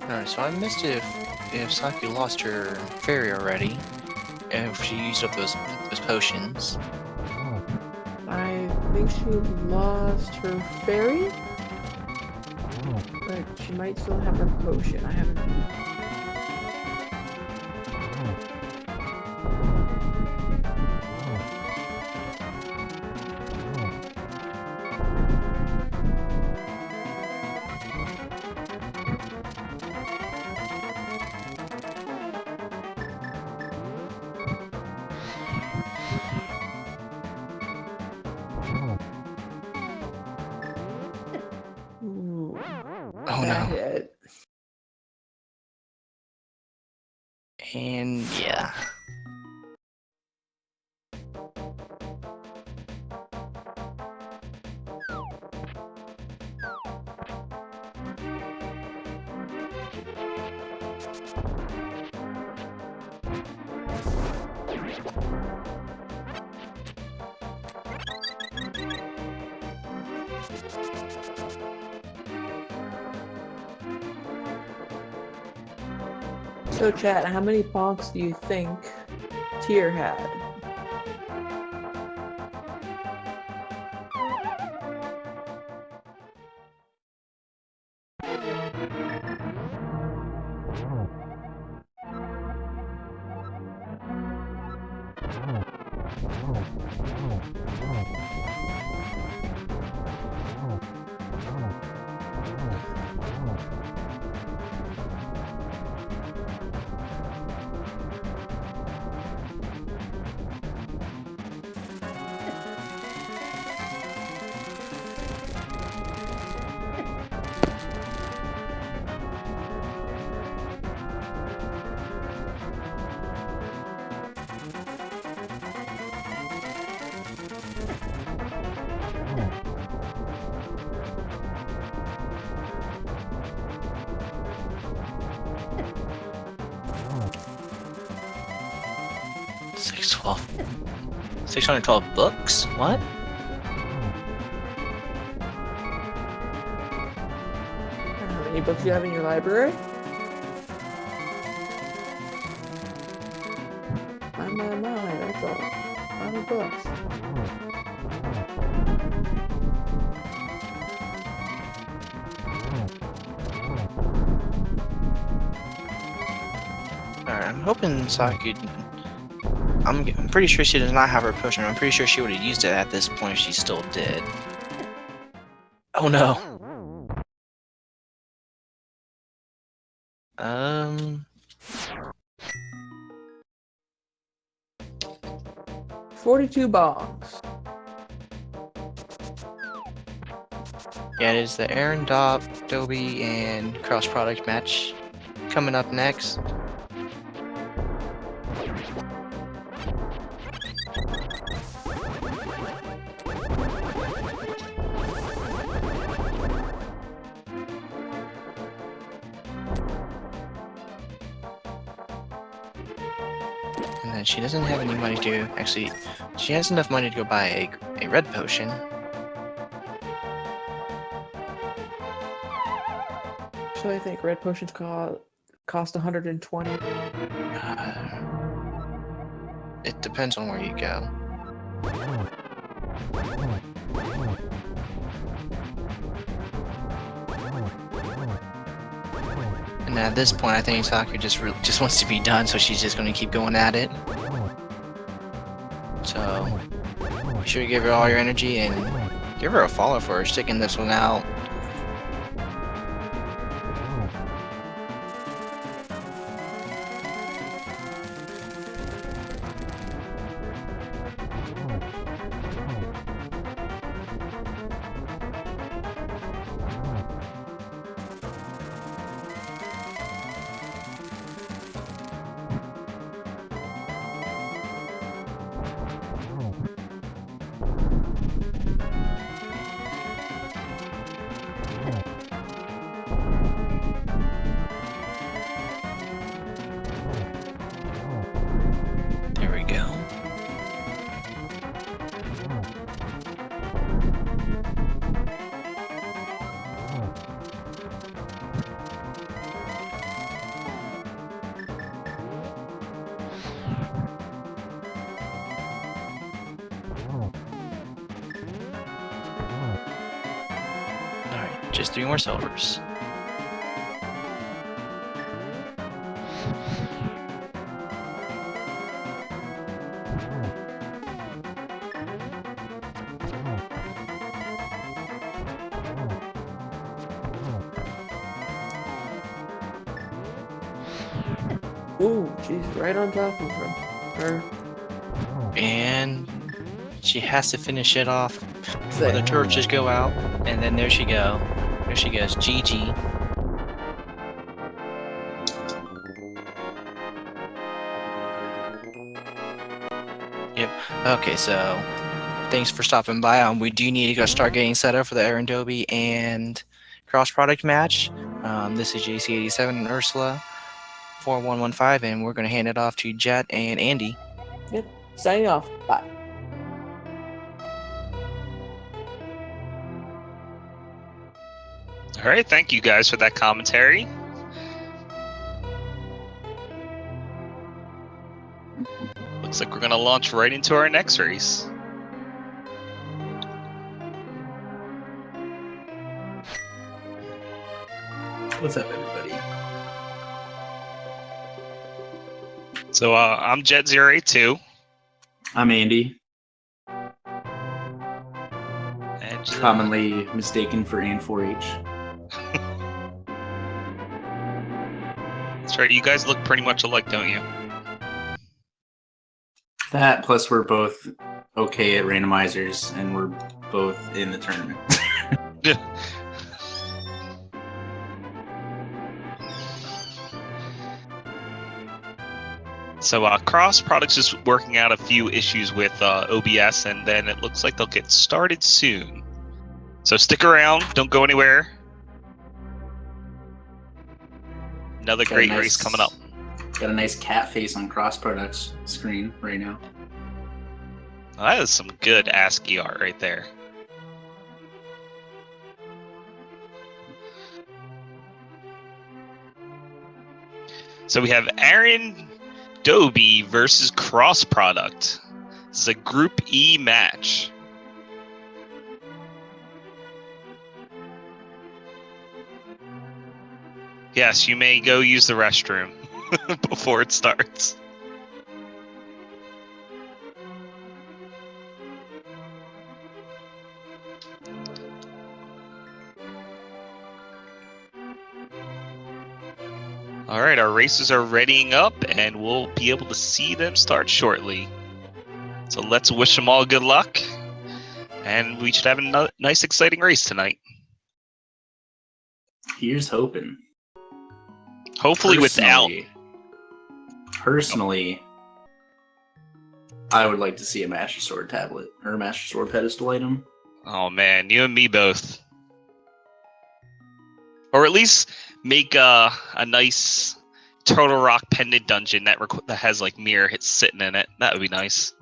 Alright, so I missed if Saku lost her fairy already. If she used up those potions. I think she lost her fairy, but she might still have her potion. I haven't. Ooh, Oh bad no. hit. And yeah. So, chat, how many bonks do you think Tairr had? $612 books? What? How many books do you have in your library? My, that's all. 5 books. Alright, I'm hoping Saki... I'm pretty sure she does not have her potion. I'm pretty sure she would have used it at this point if she still did. Oh no! 42 bonks. Yeah, it is the Aaron Dobie and cross product match coming up next. And then she doesn't have any money to actually. She has enough money to go buy a red potion. Actually, I think red potions cost 120. It depends on where you go. And at this point, I think Sakura just wants to be done, so she's just going to keep going at it. So, be sure to give her all your energy and give her a follow for sticking this one out. There we go. Alright, just 3 more silvers. Ooh, she's right on top of her. And she has to finish it off before the torches go out. And then there she goes. GG. Okay, so thanks for stopping by. We do need to go start getting set up for the Aaron Dobie and cross product match. This is JC87 and Ursula 4115, and we're going to hand it off to Jet and Andy. Yep. Signing off. Bye. All right, thank you guys for that commentary. Looks like we're going to launch right into our next race. What's up, everybody? So I'm Jet082. I'm Andy, And commonly mistaken for An4H. that's right, you guys look pretty much alike, don't you? That, plus we're both okay at randomizers, and we're both in the tournament. So Cross Products is working out a few issues with OBS, and then it looks like they'll get started soon. So stick around, don't go anywhere. Another Got a great nice- race coming up. Got a nice cat face on Cross Products screen right now. Oh, that is some good ASCII art right there. So we have Aaron Dobie versus Cross Product. This is a Group E match. Yes, you may go use the restroom before it starts. All right, our races are readying up, and we'll be able to see them start shortly. So let's wish them all good luck, and we should have a nice, exciting race tonight. Here's hoping. Hopefully without... Personally, I would like to see a Master Sword tablet, or a Master Sword pedestal item. Oh man, you and me both. Or at least make a nice Turtle Rock pendant dungeon that has like Mire hits sitting in it. That would be nice.